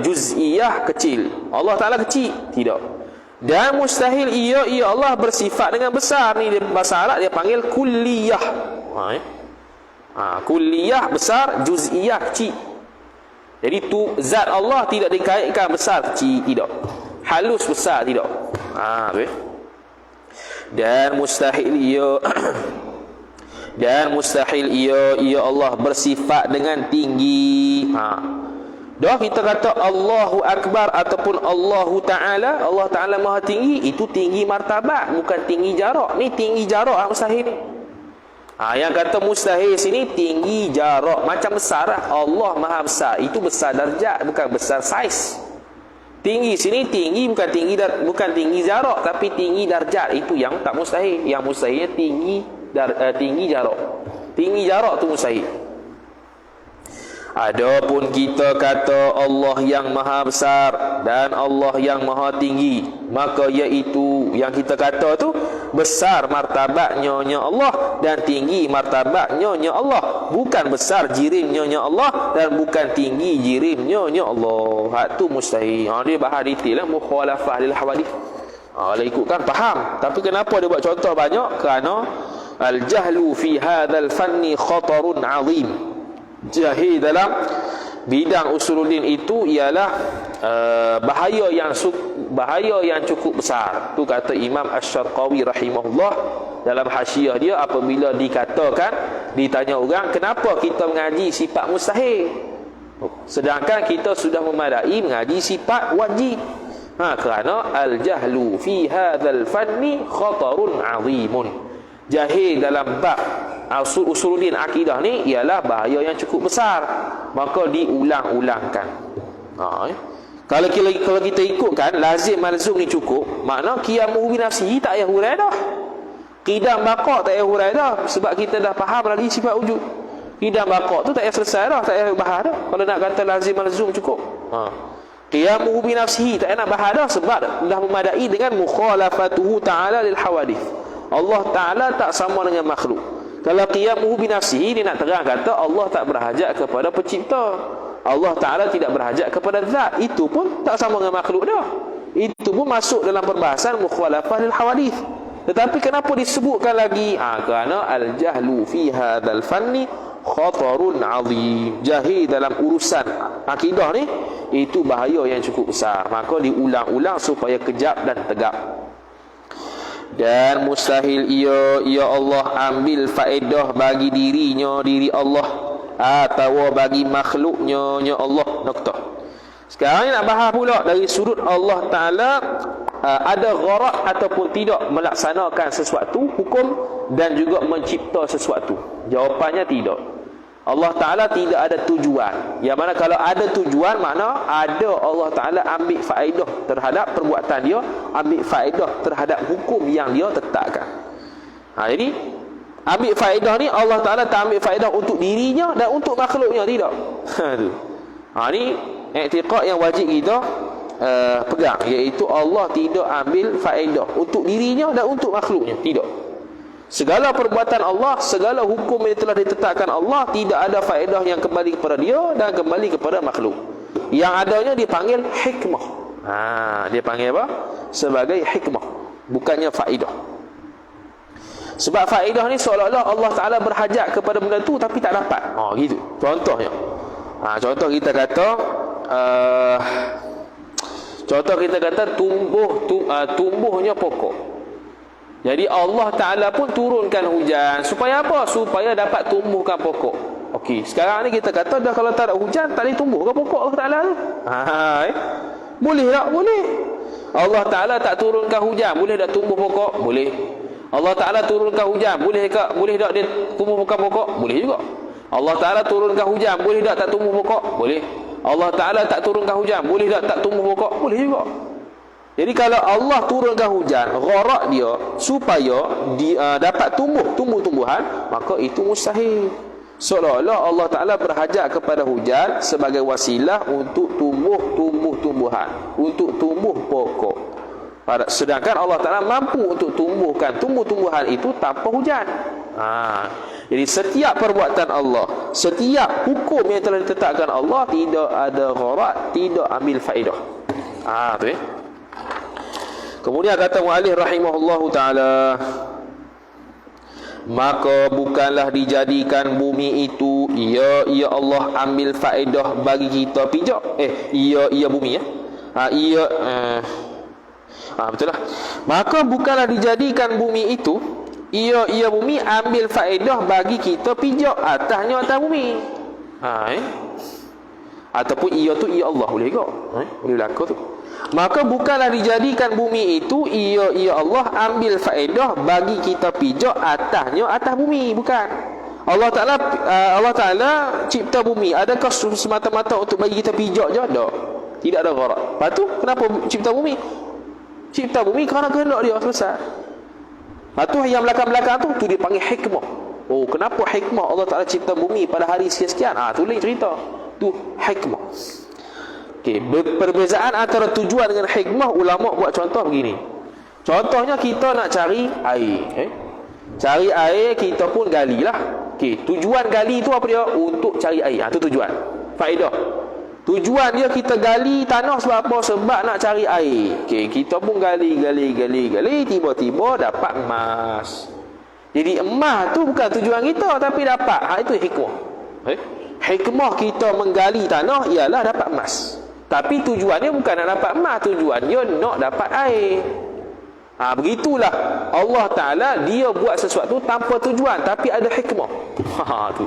[SPEAKER 1] Juz'iyah, kecil. Allah Ta'ala kecil? Tidak. Dan mustahil ia Allah bersifat dengan besar. Ni dia bahasa Arab dia panggil kulliyah. Kulliyah besar, juz'iyah kecil. Jadi tu zat Allah tidak dikaitkan besar kecil, tidak. Halus besar, tidak. Dan mustahil ia Allah bersifat dengan tinggi. Dah kita kata Allahu Akbar ataupun Allahu Ta'ala, Allah Ta'ala maha tinggi, itu tinggi martabat, bukan tinggi jarak. Ni tinggi jarak mustahil ni. Yang kata mustahil sini tinggi jarak, macam besar lah. Allah maha besar, itu besar darjat, bukan besar saiz. Tinggi sini tinggi bukan tinggi jarak, tapi tinggi darjat, itu yang tak mustahil. Yang mustahilnya tinggi jarak. Tinggi jarak tu mustahil. Adapun kita kata Allah yang maha besar dan Allah yang maha tinggi, maka iaitu yang kita kata tu besar martabatnya Allah dan tinggi martabatnya Allah, bukan besar jirimnya Allah dan bukan tinggi jirimnya Allah. Hak tu mustahil. Dia bahas detail lah mukhalafah lil hawadith. Kalau ikutkan faham. Tapi kenapa dia buat contoh banyak? Kerana al-jahlu fi hadzal fanni khatarun azim. Jahil dalam bidang usuluddin itu ialah bahaya yang cukup besar. Tu kata Imam Asy-Syarqawi rahimahullah dalam hasyiah dia, apabila ditanya orang kenapa kita mengaji sifat mustahil sedangkan kita sudah memadai mengaji sifat wajib. Kerana al-jahlu fi hadzal fanni khatarun azimun. Jahil dalam bab usuluddin akidah ni ialah bahaya yang cukup besar, maka diulang-ulangkan. Kalau kita ikutkan lazim malzum ni cukup, makna qiyamuhu bi nafsihi tak payah hurai dah. Qidam baqa tak payah hurai dah, sebab kita dah faham lagi sifat wujud. Qidam baqa tu tak payah selesai dah, tak payah bahas dah. Kalau nak kata lazim malzum cukup. Qiyamuhu bi nafsihi tak payah nak bahas dah, sebab dah memadai dengan mukhalafatuhu ta'ala lil hawadith. Allah Ta'ala tak sama dengan makhluk. Kalau qiyamuhu bi nafsihi, dia nak terang kata Allah tak berhajat kepada pencipta, Allah Ta'ala tidak berhajat kepada zat. Itu pun tak sama dengan makhluk dah. Itu pun masuk dalam perbahasan mukhalafah lil hawadith. Tetapi kenapa disebutkan lagi? Kerana al-jahlu fi hadzal fanni khatarun azim. Jahil dalam urusan akidah ni itu bahaya yang cukup besar. Maka diulang-ulang supaya kejap dan tegap. Dan mustahil ya Allah ambil faedah bagi dirinya, diri Allah, atau bagi makhluknya, ya Allah. Noktah. Sekarang ni nak bahas pula dari sudut Allah Ta'ala, ada gharak ataupun tidak melaksanakan sesuatu hukum dan juga mencipta sesuatu. Jawapannya tidak. Allah Ta'ala tidak ada tujuan. Yang mana kalau ada tujuan, makna ada Allah Ta'ala ambil faedah terhadap perbuatan dia, ambil faedah terhadap hukum yang dia tetapkan. Jadi ambil faedah ni Allah Ta'ala tak ambil faedah untuk dirinya dan untuk makhluknya, tidak. Ni i'tiqad yang wajib kita pegang, iaitu Allah tidak ambil faedah untuk dirinya dan untuk makhluknya, tidak. Segala perbuatan Allah, segala hukum yang telah ditetapkan Allah, tidak ada faedah yang kembali kepada dia dan kembali kepada makhluk. Yang adanya dipanggil hikmah. Dia panggil apa? Sebagai hikmah, bukannya faedah. Sebab faedah ni seolah-olah Allah Ta'ala berhajat kepada benda tu tapi tak dapat. Gitu. Contohnya. Contoh kita kata tumbuhnya pokok. Jadi Allah Ta'ala pun turunkan hujan. Supaya apa? Supaya dapat tumbuhkan pokok. Okey, sekarang ni kita kata dah kalau tak ada hujan, tak boleh tumbuh ke pokok Allah Ta'ala tu? Boleh tak? Boleh. Allah Ta'ala tak turunkan hujan, boleh tak tumbuh pokok? Boleh. Allah Ta'ala turunkan hujan, boleh tak dia tumbuhkan pokok? Boleh juga. Allah Ta'ala turunkan hujan, boleh tak tumbuh pokok? Boleh. Allah Ta'ala tak turunkan hujan, boleh tak tumbuh pokok? Boleh juga. Jadi kalau Allah turunkan hujan, gharak dia supaya dapat tumbuh-tumbuhan, maka itu mustahil. Seolah-olah Allah Ta'ala berhajat kepada hujan sebagai wasilah untuk tumbuh-tumbuhan, untuk tumbuh pokok. Sedangkan Allah Ta'ala mampu untuk tumbuhkan tumbuh-tumbuhan itu tanpa hujan. Jadi setiap perbuatan Allah, setiap hukum yang telah ditetapkan Allah, tidak ada gharak, tidak ambil faedah. Tu Kemudian kata mu'allif rahimahullahu ta'ala, maka bukanlah dijadikan bumi itu ya Allah ambil faedah bagi kita pijak. Bumi betul lah. Maka bukanlah dijadikan bumi itu ia bumi ambil faedah bagi kita pijak atasnya, atas bumi. Ataupun ia tu ia Allah, boleh ke? Boleh berlaku tu. Maka bukanlah dijadikan bumi itu ia Allah ambil faedah bagi kita pijak atasnya, atas bumi. Bukan. Allah Ta'ala cipta bumi, adakah semata-mata untuk bagi kita pijak je? Tak. Tidak ada gharak. Lepas tu kenapa cipta bumi? Cipta bumi kerana kehendak dia, selesai. Lepas tu yang belakang-belakang tu dipanggil hikmah. Kenapa hikmah Allah Ta'ala cipta bumi pada hari sekian-sekian? Tu lain cerita. Tu hikmah. Perbezaan antara tujuan dengan hikmah, ulama buat contoh begini. Contohnya kita nak cari air. Cari air, kita pun galilah. Tujuan gali itu apa dia? Untuk cari air. Itu tujuan. Faedah. Tujuan dia kita gali tanah sebab apa? Sebab nak cari air. Kita pun gali, tiba-tiba dapat emas. Jadi emas tu bukan tujuan kita, tapi dapat. Itu hikmah. Hikmah kita menggali tanah ialah dapat emas. Tapi tujuannya bukan nak dapat emas, tujuannya nak dapat air. Begitulah Allah Ta'ala, dia buat sesuatu tanpa tujuan, tapi ada hikmah. Tu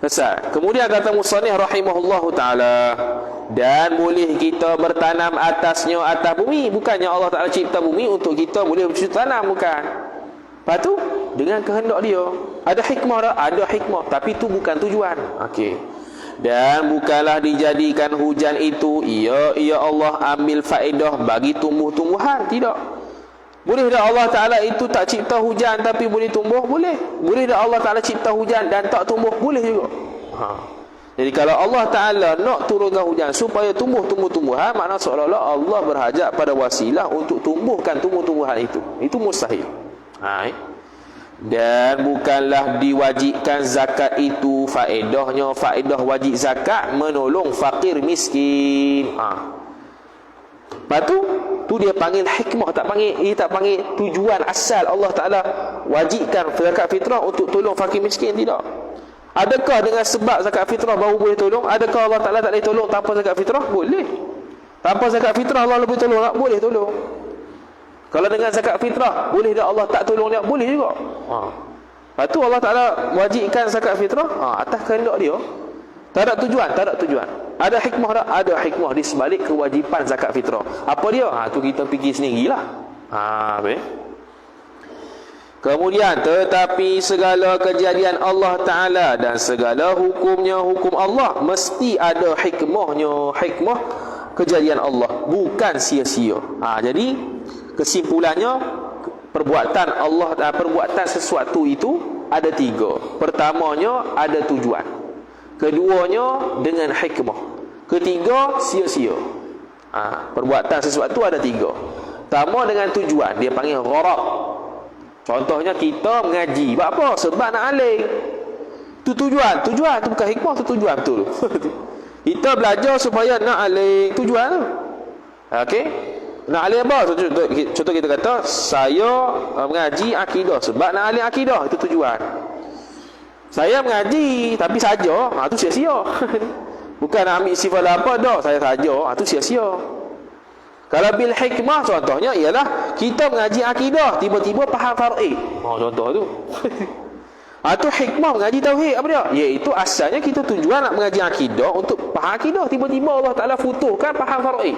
[SPEAKER 1] Besar. Kemudian kata musannif rahimahullahu ta'ala, dan boleh kita bertanam atasnya, atas bumi. Bukannya Allah Ta'ala cipta bumi untuk kita boleh bercocok tanam, bukan. Lepas tu dengan kehendak dia. Ada hikmah tak? Ada hikmah, tapi itu bukan tujuan. Dan bukanlah dijadikan hujan itu ia Allah ambil faedah bagi tumbuh-tumbuhan. Tidak. Boleh tak Allah Ta'ala itu tak cipta hujan tapi boleh tumbuh? Boleh. Boleh tak Allah Ta'ala cipta hujan dan tak tumbuh? Boleh juga. Jadi kalau Allah Ta'ala nak turunkan hujan supaya tumbuh tumbuh-tumbuhan, makna seolah-olah Allah berhajat pada wasilah untuk tumbuhkan tumbuh-tumbuhan itu. Itu mustahil. Dan bukanlah diwajibkan zakat itu, faedahnya faedah wajib zakat menolong fakir miskin. Lepas tu tu dia panggil hikmah, tak panggil tujuan asal Allah Ta'ala wajibkan zakat fitrah untuk tolong fakir miskin, tidak. Adakah dengan sebab zakat fitrah baru boleh tolong? Adakah Allah Ta'ala tak boleh tolong tanpa zakat fitrah? Boleh. Tanpa zakat fitrah Allah lebih tolong tak? Boleh tolong. Kalau dengan zakat fitrah boleh tak Allah tak tolong dia? Boleh juga. Lepas tu Allah Ta'ala wajibkan zakat fitrah atas kehendak dia. Tak ada tujuan, tak ada tujuan. Ada hikmah tak? Ada hikmah di sebalik kewajipan zakat fitrah. Apa dia? Tu kita fikir sendirilah. Baik. Kemudian, tetapi segala kejadian Allah Ta'ala dan segala hukumnya hukum Allah, mesti ada hikmahnya, hikmah kejadian Allah, bukan sia-sia. Jadi kesimpulannya, perbuatan Allah, perbuatan sesuatu itu ada 3. Pertamanya ada tujuan, keduanya dengan hikmah, ketiga sia-sia. Perbuatan sesuatu ada 3. Pertama dengan tujuan, dia panggil gharad. Contohnya kita mengaji, buat apa? Sebab nak alim. Tu tujuan tu bukan hikmah, tu tujuan betul. Kita belajar supaya nak alim, tujuan tu. Okey? Nak alim apa? Contoh kita kata, saya mengaji akidah sebab nak alim akidah, itu tujuan. Saya mengaji tapi saja, tu sia-sia. Bukan nak ambil sifat apa dah, saya saja, tu sia-sia. Kalau bil hikmah contohnya ialah kita mengaji akidah, tiba-tiba faham far'i. Contoh tu. Tu hikmah mengaji tauhid apa dia? Iaitu asalnya kita tujuan nak mengaji akidah untuk faham akidah, tiba-tiba Allah Ta'ala futuhkan faham far'i.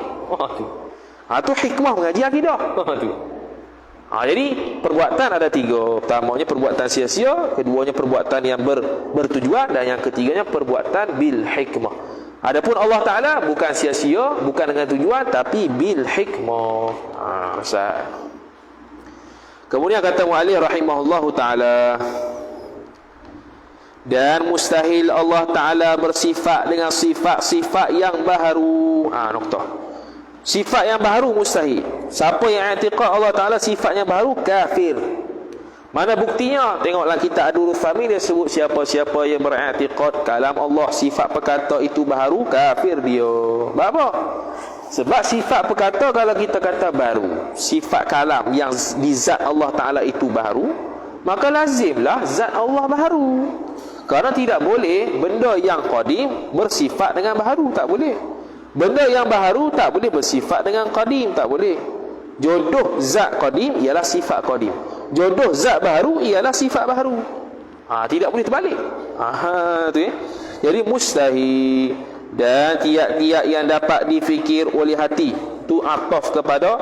[SPEAKER 1] Tu hikmah mengaji akidah. Jadi perbuatan ada 3. Pertamanya perbuatan sia-sia, keduanya perbuatan yang bertujuan, dan yang ketiganya perbuatan bil hikmah. Adapun Allah Ta'ala bukan sia-sia, bukan dengan tujuan, tapi bil hikmah. Kemudian kata mu'allif rahimahullahu ta'ala, dan mustahil Allah Ta'ala bersifat dengan sifat-sifat yang baharu. Noktah. Sifat yang baharu mustahil. Siapa yang i'tiqad Allah Ta'ala sifat yang baharu, kafir. Mana buktinya? Tengoklah kitab Ad-Durrul Thammin, dia sebut siapa-siapa yang beriktikad kalam Allah, sifat perkata itu baharu, kafir dia. Apa? Sebab sifat perkata, kalau kita kata baru, sifat kalam yang di zat Allah Ta'ala itu baharu, maka lazimlah zat Allah baharu. Kerana tidak boleh benda yang qadim bersifat dengan baharu, tak boleh. Benda yang baharu tak boleh bersifat dengan qadim, tak boleh. Jodoh zat qadim ialah sifat qadim, jodoh zat baharu ialah sifat baharu. Tidak boleh terbalik. Tu ya. Jadi mustahil, dan tiap-tiap yang dapat difikir oleh hati, tu ataf kepada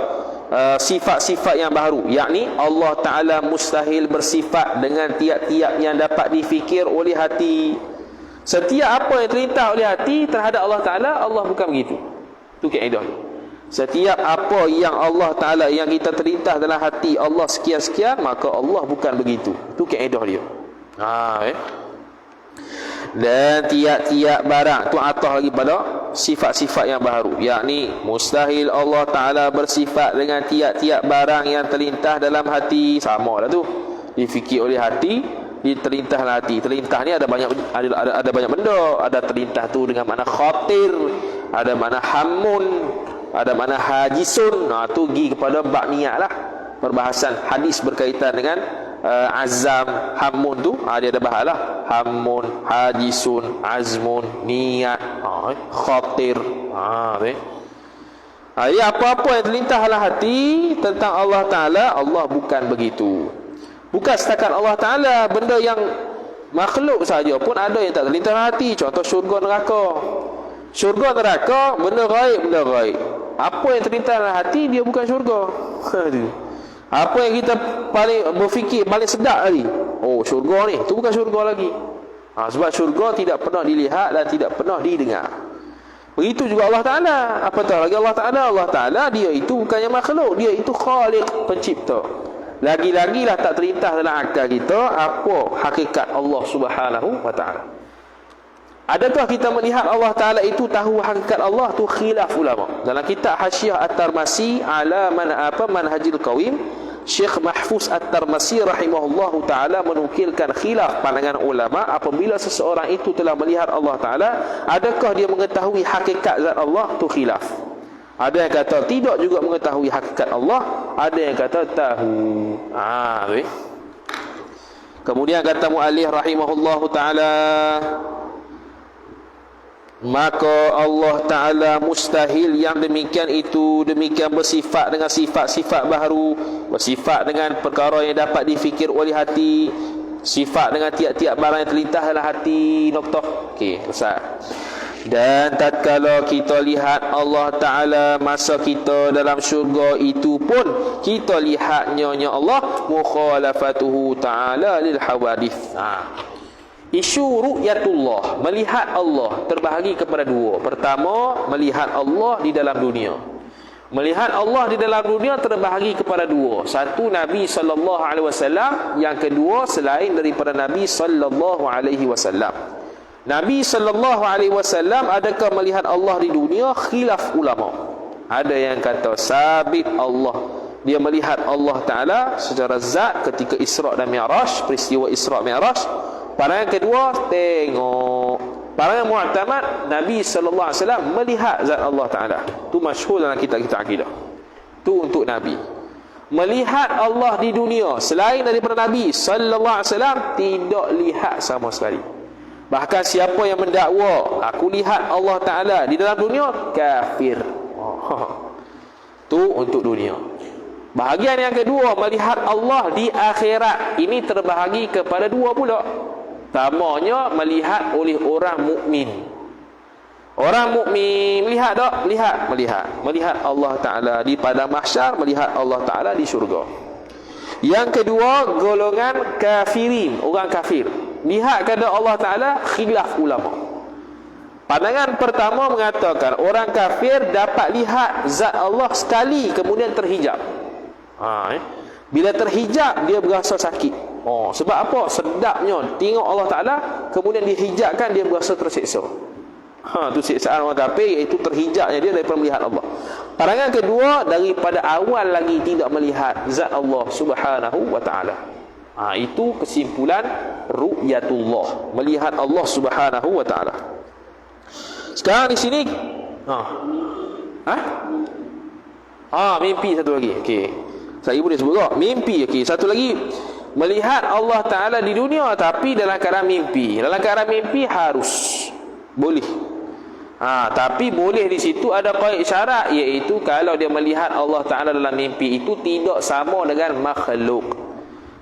[SPEAKER 1] sifat-sifat yang baharu, yakni Allah Ta'ala mustahil bersifat dengan tiap-tiap yang dapat difikir oleh hati. Setiap apa yang terlintas oleh hati terhadap Allah Ta'ala, Allah bukan begitu. Tu kaedah. Setiap apa yang Allah Ta'ala, yang kita terlintas dalam hati Allah sekian-sekian, maka Allah bukan begitu. Itu kaedah dia. Dan tiap-tiap barang, tu atah lagi pada sifat-sifat yang baharu, yakni mustahil Allah Ta'ala bersifat dengan tiap-tiap barang yang terlintas dalam hati. Sama lah tu, difikir oleh hati, terlintas dalam hati. Terlintas ni ada banyak benda. Ada terlintas tu dengan makna khatir, ada makna hamun, ada makna hajisun. Tu pergi kepada bab niat lah. Perbahasan hadis berkaitan dengan azam, hamun tu dia ada bahas lah. Hamun, hajisun, azmun, niat, khatir. Apa-apa yang terlintas dalam hati tentang Allah Ta'ala, Allah bukan begitu. Bukan setakat Allah Ta'ala, benda yang makhluk saja pun ada yang tak terlintas dalam hati. Contoh syurga neraka. Syurga neraka benda gaib, benda gaib. Apa yang terlintas dalam hati, dia bukan syurga. Apa yang kita paling berfikir, paling sedap tadi, syurga ni, tu bukan syurga lagi. Sebab syurga tidak pernah dilihat dan tidak pernah didengar. Begitu juga Allah Ta'ala. Apatah lagi Allah Ta'ala. Allah Ta'ala dia itu bukannya makhluk, dia itu khaliq, pencipta. Lagi-lagilah tak terlintas dalam akal kita apa hakikat Allah Subhanahu wa Ta'ala. Adakah kita melihat Allah Ta'ala itu tahu hakikat Allah? Tu khilaf ulama. Dalam kitab Hasyiah At-Tarmasi ala Manhajil Qawim, Syekh Mahfuz At-Tarmasi rahimahullahu ta'ala menukilkan khilaf pandangan ulama apabila seseorang itu telah melihat Allah Ta'ala, adakah dia mengetahui hakikat zat Allah? Tu khilaf. Ada yang kata tidak juga mengetahui hakikat Allah, ada yang kata tahu. Kemudian kata muallif rahimahullahu taala, maka Allah Ta'ala mustahil yang demikian itu, demikian bersifat dengan sifat-sifat baharu, bersifat dengan perkara yang dapat difikir oleh hati, sifat dengan tiap-tiap barang yang terlintas dalam hati. Noktah. Okey, Ustaz. Dan tatkala kita lihat Allah Ta'ala masa kita dalam syurga, itu pun kita lihatnya Allah mukhalafatuhu ta'ala lil hawadith. Isu ru'yatullah, melihat Allah, terbahagi kepada dua. Pertama, melihat Allah di dalam dunia. Melihat Allah di dalam dunia terbahagi kepada dua. Satu, Nabi SAW. Yang kedua, selain daripada Nabi SAW. Nabi SAW, adakah melihat Allah di dunia? Khilaf ulama. Ada yang kata sabit Allah, dia melihat Allah Ta'ala secara zat ketika Isra' dan Mi'raj, peristiwa Isra' Mi'raj. Pandangan kedua, tengok. Pandangan mu'tamad, Nabi SAW melihat zat Allah Ta'ala. Itu masyhur dalam kitab-kitab akidah. Itu untuk Nabi. Melihat Allah di dunia selain daripada Nabi SAW, tidak lihat sama sekali. Bahkan siapa yang mendakwa aku lihat Allah Ta'ala di dalam dunia, kafir. Itu untuk dunia. Bahagian yang kedua, melihat Allah di akhirat. Ini terbahagi kepada dua pula. Pertamanya, melihat oleh orang mukmin. Orang mukmin melihat tak? Melihat Allah Ta'ala di padang mahsyar, melihat Allah Ta'ala di syurga. Yang kedua, golongan kafirin, orang kafir. Lihat kepada Allah Ta'ala, khilaf ulama. Pandangan pertama mengatakan orang kafir dapat lihat zat Allah sekali kemudian terhijab. Bila terhijab, dia berasa sakit. Sebab apa? Sedapnya tengok Allah Ta'ala, kemudian dihijabkan, dia berasa tersiksa. Itu siksaan orang kafir, iaitu terhijabnya dia daripada melihat Allah. Pandangan kedua, daripada awal lagi tidak melihat zat Allah Subhanahu wa Ta'ala. Itu kesimpulan ru'yatullah, melihat Allah Subhanahu wa Ta'ala. Sekarang di sini mimpi satu lagi. Okey. Saya boleh sebut tak? Mimpi. Okey, satu lagi, melihat Allah Ta'ala di dunia tapi dalam keadaan mimpi. Dalam keadaan mimpi harus boleh. Tapi boleh di situ ada qaid syarat, iaitu kalau dia melihat Allah Ta'ala dalam mimpi itu tidak sama dengan makhluk.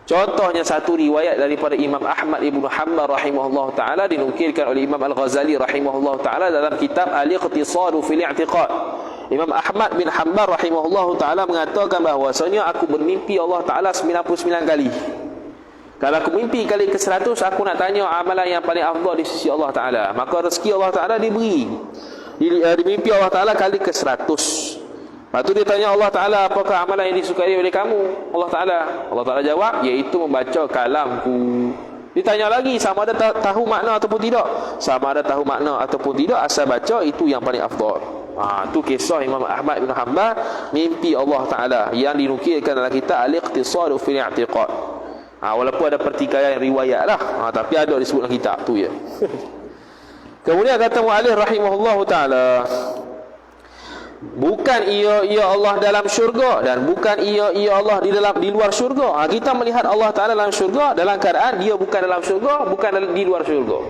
[SPEAKER 1] Contohnya satu riwayat daripada Imam Ahmad ibn Hanbal rahimahullah ta'ala, dinukilkan oleh Imam Al-Ghazali rahimahullah ta'ala dalam kitab Al-Iqtisadu fil I'tiqad. Imam Ahmad bin Hanbal rahimahullah ta'ala mengatakan bahawasanya aku bermimpi Allah Ta'ala 99 kali. Kalau aku mimpi kali ke-100, aku nak tanya amalan yang paling afdal di sisi Allah Ta'ala, maka rezeki Allah Ta'ala diberi di mimpi Allah Ta'ala kali ke-100. Lepas tu dia tanya Allah Ta'ala, apakah amalan yang disukai oleh kamu Allah Ta'ala jawab, iaitu membaca kalamku. Ditanya lagi, sama ada tahu makna ataupun tidak. Sama ada tahu makna ataupun tidak, asal baca, itu yang paling afdal. Itu kisah Imam Ahmad bin Hanbal, mimpi Allah Ta'ala, yang dinukilkan dalam kitab Al-Iqtisadu fil I'tiqad. Walaupun ada pertikaian riwayat lah, tapi ada disebut dalam kitab tu ya. Kemudian kata mu'alif rahimahullahu ta'ala, bukan ia Allah dalam syurga, dan bukan ia Allah di luar syurga. Kita melihat Allah Ta'ala dalam syurga dalam keadaan dia bukan dalam syurga, bukan di luar syurga.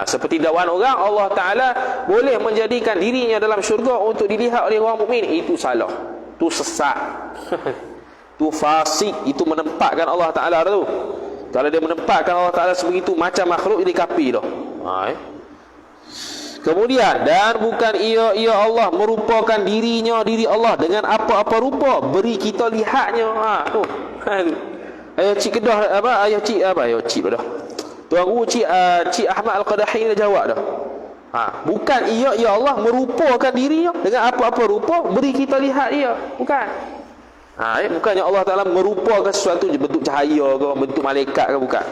[SPEAKER 1] Seperti dakwaan orang, Allah Ta'ala boleh menjadikan dirinya dalam syurga untuk dilihat oleh orang mukmin. Itu salah, itu sesat. Itu fasik, itu menempatkan Allah Ta'ala tu. Kalau dia menempatkan Allah Ta'ala sebegitu macam makhluk, jadi kafir dah. Kemudian, dan bukan ia Allah merupakan diri Allah dengan apa-apa rupa, beri kita lihatnya. Ayah cik kedah ayah cik dah. Tuan guru Cik Ahmad Al-Qadahi dah jawab dah. Bukan ia Allah merupakan dirinya dengan apa-apa rupa, beri kita lihat dia. Bukan. Bukannya Allah Ta'ala merupakan sesuatu bentuk cahaya ke, bentuk malaikat ke, bukan.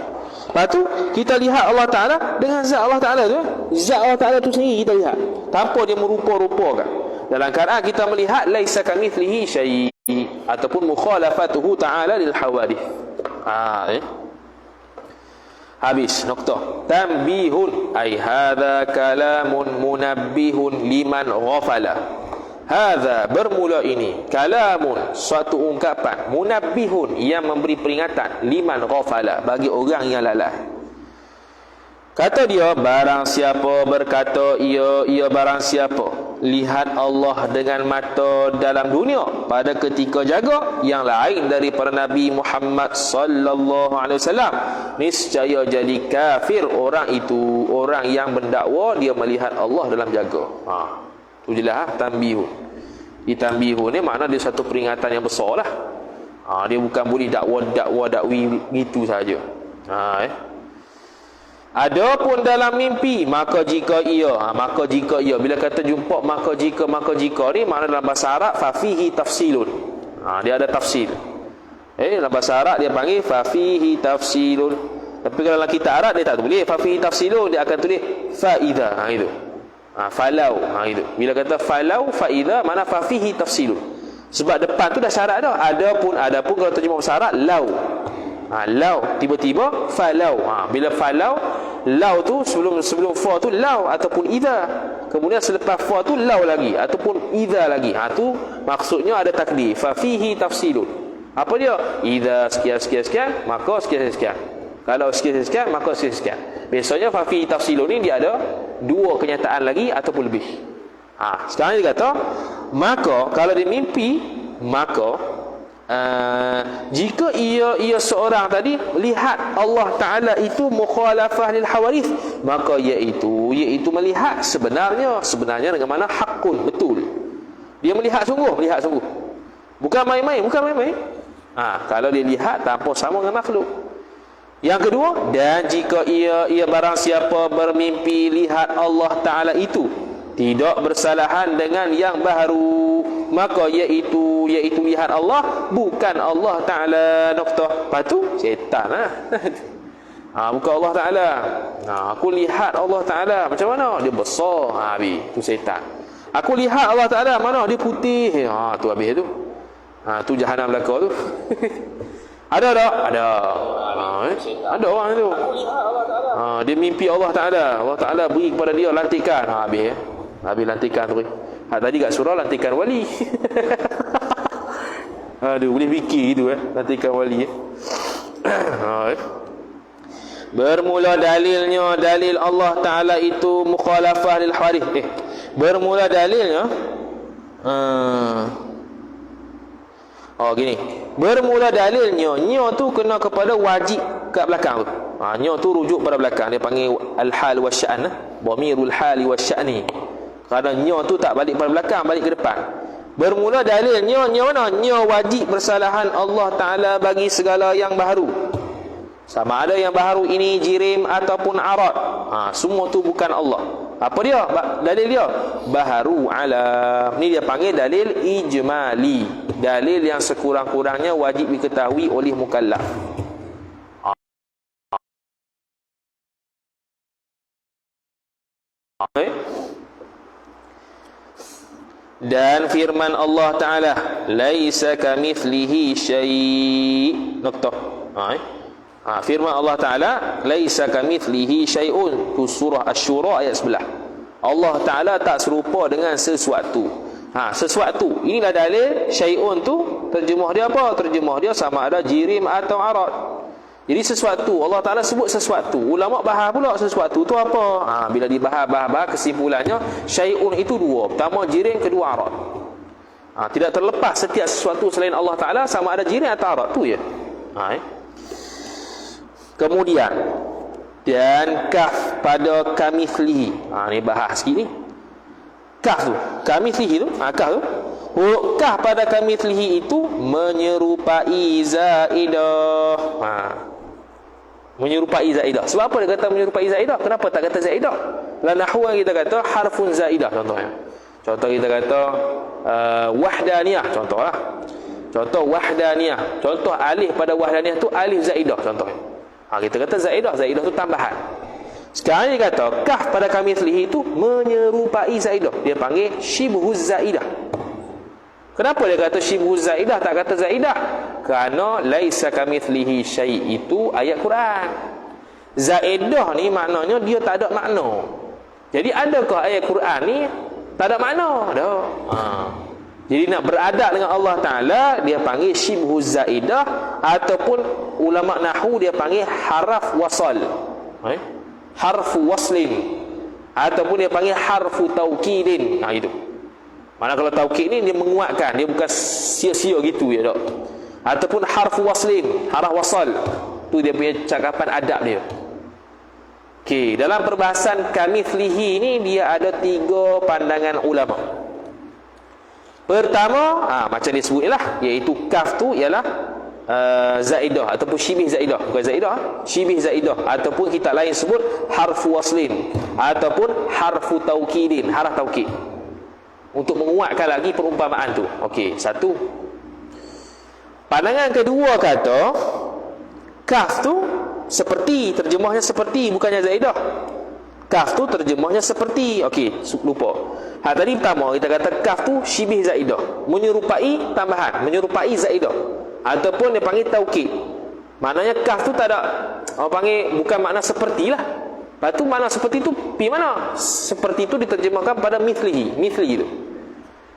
[SPEAKER 1] Lepas tu kita lihat Allah Ta'ala dengan zat Allah Ta'ala tu. Zat Allah Ta'ala tu sendiri kita lihat, tanpa dia merupa-rupakan. Dalam keadaan kita melihat laisa kamitslihi syai', ataupun mukhalafatuhu ta'ala lil hawadith. Habis noktah. Tanbihun ay hadza kalamun munabbihun liman ghafala. Hadza, bermula ini, kalamun, suatu ungkapan, munabbihun, yang memberi peringatan, liman ghafala, bagi orang yang lalai. Kata dia, barang siapa berkata ia barang siapa lihat Allah dengan mata dalam dunia pada ketika jaga yang lain daripada Nabi Muhammad sallallahu alaihi wasallam, niscaya jadi kafir orang itu, orang yang mendakwa dia melihat Allah dalam jaga. Tu jelas tanbihun. Ditanbihun ni makna dia satu peringatan yang besar lah. Dia bukan boleh dakwi gitu saja. Adapun dalam mimpi, maka jika ia, bila kata jumpa maka jika ni makna dalam bahasa Arab fafihi tafsilun. Dia ada tafsil. Dalam bahasa Arab dia panggil fafihi tafsilun. Tapi kalau dalam kitab Arab dia tak tulis fafihi tafsilun, dia akan tulis faida. Itu. Falau. Itu. Bila kata falau faida makna fafihi tafsilun. Sebab depan tu dah syarat dah. Adapun kalau terjemah bahasa Arab lau. Lau tiba-tiba falau. Bila falau, lau tu sebelum fa tu lau ataupun idza. Kemudian selepas fa tu lau lagi ataupun idza lagi. Tu maksudnya ada takdir. Fa fihi tafsilun. Apa dia? Idza sekian, maka sekian. Kalau sekian, maka sekian. Biasanya fa fihi tafsilun ni dia ada dua kenyataan lagi ataupun lebih. Sekarang dia kata, maka kalau dia mimpi, maka jika ia seorang tadi lihat Allah Ta'ala itu mukhalafah lil hawarith, maka iaitu melihat sebenarnya dengan mana hakun, betul. Dia melihat sungguh. Bukan main-main. Kalau dia lihat tanpa sama dengan makhluk. Yang kedua, dan jika ia barang siapa bermimpi lihat Allah Ta'ala itu tidak bersalahan dengan yang baharu, maka iaitu lihat Allah bukan Allah Ta'ala, noktah. Lepas tu syaitan lah. Bukan Allah Ta'ala. Aku lihat Allah Ta'ala macam mana? Dia besar. Habis tu syaitan. Aku lihat Allah Ta'ala mana? Dia putih. Tu habis tu. Tu jahanam belaka tu. Ada tak? Ada. Ada orang tu. Dia mimpi Allah Ta'ala. Allah Ta'ala beri kepada dia lantikan. Habis lantikan tu. Tadi kat surah lantikan wali. Aduh, boleh fikir gitu lantikan wali. Bermula dalilnya, dalil Allah Ta'ala itu mukhalafah lil hawarith. Bermula dalilnya gini. Bermula dalilnya, nya tu kena kepada wajib kat belakang tu. Nya tu rujuk pada belakang. Dia panggil al-hal wa sya'an. Dhamirul hali wa sya'ni. Kerana nya tu tak balik pada belakang, balik ke depan. Bermula dalilnya, nya mana? Nya wajib bersalahan Allah Ta'ala bagi segala yang baharu. Sama ada yang baharu ini jirim ataupun arad. Semua tu bukan Allah. Apa dia? Dalil dia baharu alam. Ni dia panggil dalil ijmali. Dalil yang sekurang-kurangnya wajib diketahui oleh mukallaf. Dan firman Allah Ta'ala, laisa kamithlihi syai'. Firman Allah Ta'ala, laisa kamithlihi syai'un. Tu surah Asy-Syura ayat 11. Allah Ta'ala tak serupa dengan sesuatu. Sesuatu. Inilah dalil syai'un tu. Terjemah dia apa? Terjemah dia sama ada jirim atau arad. Jadi sesuatu, Allah Ta'ala sebut sesuatu. Ulama bahas pula sesuatu tu apa? Bila dibahas kesimpulannya, syai'un itu dua. Pertama jirim, kedua arad. Tidak terlepas setiap sesuatu selain Allah Ta'ala sama ada jirim atau arad. Tu je. Kemudian, dan kaf pada kamithlihi. Ni bahas sikit ni. Kaf tu, kamithlihi tu, kaf tu. Huruf kaf pada kamithlihi itu menyerupai zaidah. Menyerupai zaidah. Sebab apa dia kata menyerupai zaidah? Kenapa tak kata zaidah? Dalam nahwu kita kata harfun zaidah contohnya. Contoh kita kata wahdaniyah contohlah. Contoh wahdaniyah. Contoh alif pada wahdaniyah tu alif zaidah contohnya. Kita kata zaidah tu tambahan. Sekarang dia kata kaf pada kamithlihi itu menyerupai zaidah. Dia panggil syibhuz zaidah. Kenapa dia kata syibhuz zaidah tak kata zaidah? Kerana laisa kamithlihi syai' itu ayat Quran. Zaidah ni maknanya dia tak ada makna. Jadi adakah ayat Quran ni tak ada makna dah. Jadi nak beradab dengan Allah Ta'ala, dia panggil syibhu zaidah, ataupun ulama nahwu dia panggil haraf wasal, harfu waslin, ataupun dia panggil harfu taukidin. Itu mana kalau taukid ni dia menguatkan, dia bukan sia-sia gitu ya tak. Ataupun harfu waslin, haraf wasal, tu dia punya cakapan adab dia. Okey, dalam perbahasan kamithlihi ni dia ada 3 pandangan ulama. Pertama, macam dia sebut lah, iaitu kaf tu ialah zaidah ataupun syibih zaidah, bukan zaidah, syibih zaidah, ataupun kita lain sebut harfu waslin ataupun harfu taukidin, haraf taukid, untuk menguatkan lagi perumpamaan tu. Okey, satu. Pandangan kedua kata kaf tu seperti, terjemahnya seperti, bukannya zaidah. Kaf tu terjemahnya seperti. Okey, lupa. Tadi pertama kita kata kaf tu syibih zaidah, menyerupai tambahan, menyerupai zaidah, ataupun dia panggil taukid. Maknanya kaf tu tak ada, orang panggil bukan makna sepertilah. Lepas tu makna seperti tu pi mana? Seperti tu diterjemahkan pada mithlihi, mithli itu.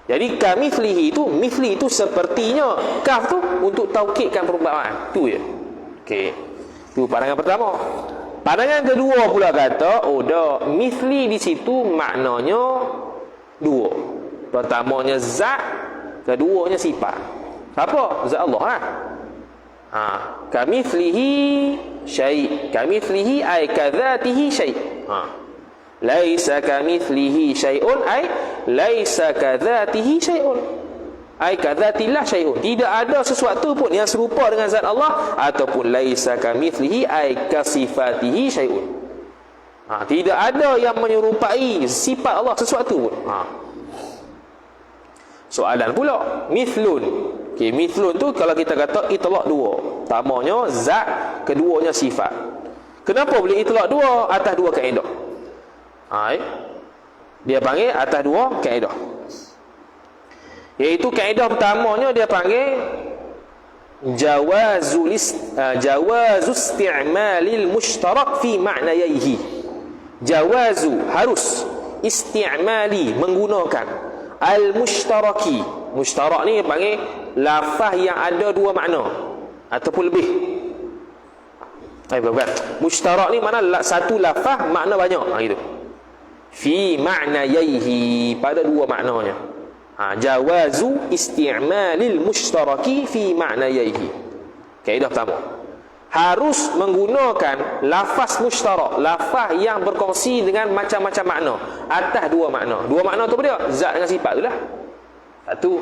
[SPEAKER 1] Jadi kamithlihi itu, mithli itu sepertinya, kaf tu untuk taukidkan perumpamaan. Tu ya. Okey. Tu pandangan pertama. Pandangan kedua pula kata, dah mithli di situ maknanya 2. Pertamanya zat, keduanya sifat. Apa? Zat Allah lah. Kamithlihi syai'. Kamithlihi ay kadzatihi syai'. Laisa kamithlihi syai'un ay laisa kadzatihi syai'un. Ay kadzatillah syai'un. Tidak ada sesuatu pun yang serupa dengan zat Allah, ataupun laisa kamithlihi ay kasifatihi syai'un. Tidak ada yang menyerupai sifat Allah sesuatu pun. Soalan pula, mithlun. Okey, mithlun tu kalau kita kata itlaq 2. Pertamanya zat, keduanya sifat. Kenapa boleh itlaq 2 atas 2 kaedah? Dia panggil atas 2 kaedah. Iaitu kaedah pertamanya dia panggil jawazu isti'malil mushtarak fi ma'nayaihi. Jawazu, harus, isti'mali, menggunakan, al-mushtaraki. Mushtarak ni panggil lafaz yang ada 2 makna ataupun lebih. Bukan. Mushtarak ni mana satu lafaz makna banyak, gitu. Fi ma'nayaihi, pada 2 maknanya. Jawazu isti'malil mushtaraki fi ma'nayaihi. Kaedah pertama, harus menggunakan lafaz mushtarak, lafaz yang berkongsi dengan macam-macam makna atas 2 makna. 2 makna tu apa dia? Zat dengan sifat tu lah. Satu.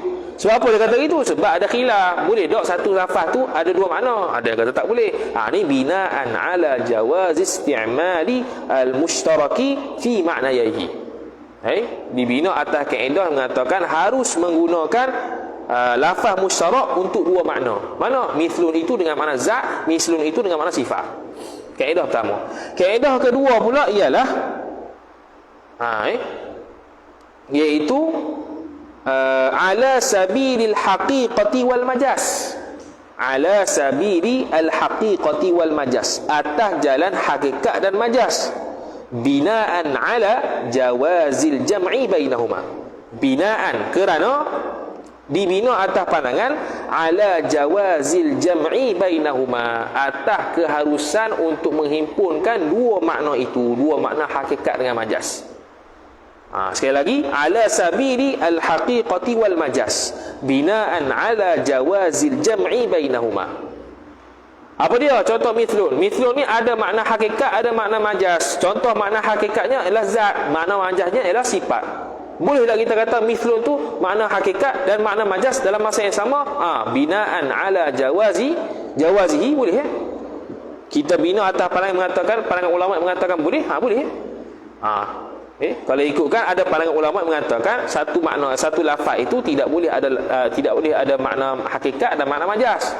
[SPEAKER 1] Sebab apa dia kata gitu? Sebab ada khilaf. Boleh tak satu lafaz tu ada 2 makna? Ada yang kata tak boleh. Ni binaan ala jawaz isti'mali al-mushtaraki fi ma'nayaihi. Dibina atas kaedah mengatakan harus menggunakan lafaz mushtarak untuk 2 makna. Mana? Mithlun itu dengan makna zat, mithlun itu dengan makna sifat. Kaedah pertama. Kaedah kedua pula ialah iaitu ala sabilil haqiqati wal majaz. Ala sabili al haqiqati wal majaz, atas jalan hakikat dan majaz. Binaan ala jawazil jam'i bainahuma. Binaan, kerana dibina atas pandangan ala jawazil jam'i bainahuma, atas keharusan untuk menghimpunkan 2 makna itu, 2 makna hakikat dengan majaz. Sekali lagi, ala sabili al-haqiqati wal majaz, binaan ala jawazil jam'i bainahuma. Apa dia? Contoh mithlun. Mithlun ni ada makna hakikat, ada makna majaz. Contoh makna hakikatnya ialah zat, makna majaznya ialah sifat. Boleh tak kita kata mithlun tu makna hakikat dan makna majaz dalam masa yang sama? Binaan ala jawazihi, boleh ya? Kita bina atas pandangan ulama mengatakan boleh? Boleh ya? Kalau ikutkan, ada pandangan ulama mengatakan satu makna, satu lafaz itu tidak boleh ada makna hakikat dan makna majaz.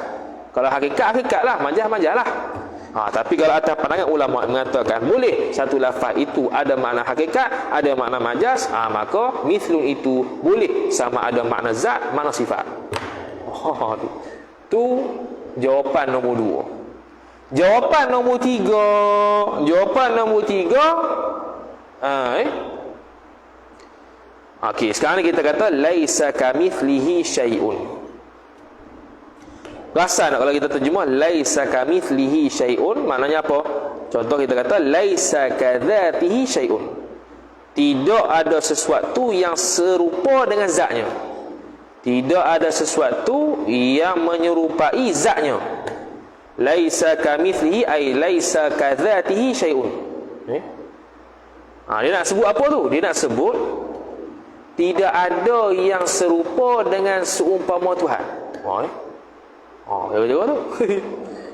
[SPEAKER 1] Kalau hakikat lah, majaz lah. Tapi kalau atas pandangan ulama mengatakan boleh satu lafaz itu ada makna hakikat, ada makna majaz, maka mithlun itu boleh sama ada makna zat, makna sifat. Tu jawapan nombor 2. Jawapan nombor 3. Okey, sekarang ni kita kata laisa kamitslihi syai'un. Perasan kalau kita terjemah laisa kamitslihi syai'un, maknanya apa? Contoh kita kata laisa kadzatihi syai'un. Tidak ada sesuatu yang serupa dengan zatnya. Tidak ada sesuatu yang menyerupai zatnya. Laisa kamitslihi ay laisa kadzatihi syai'un. Dia nak sebut apa tu? Dia nak sebut tidak ada yang serupa dengan seumpama Tuhan. Dia tu.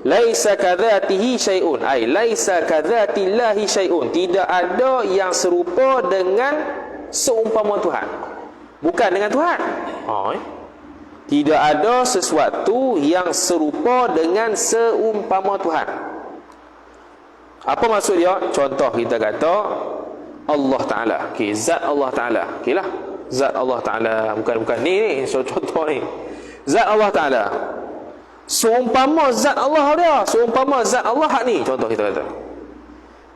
[SPEAKER 1] Laisa kadzatihi syai'un ay laisa kadzatillahi syai'un. Tidak ada yang serupa dengan seumpama Tuhan. Bukan dengan Tuhan. Tidak ada sesuatu yang serupa dengan seumpama Tuhan. Apa maksud dia? Contoh kita kata Allah Ta'ala. Okey, zat Allah Ta'ala. Okeylah. Zat Allah Ta'ala. Bukan ni contoh ni. Zat Allah Ta'ala. Seumpama zat Allah dia. Seumpama zat Allah hak ni. Contoh kita kata.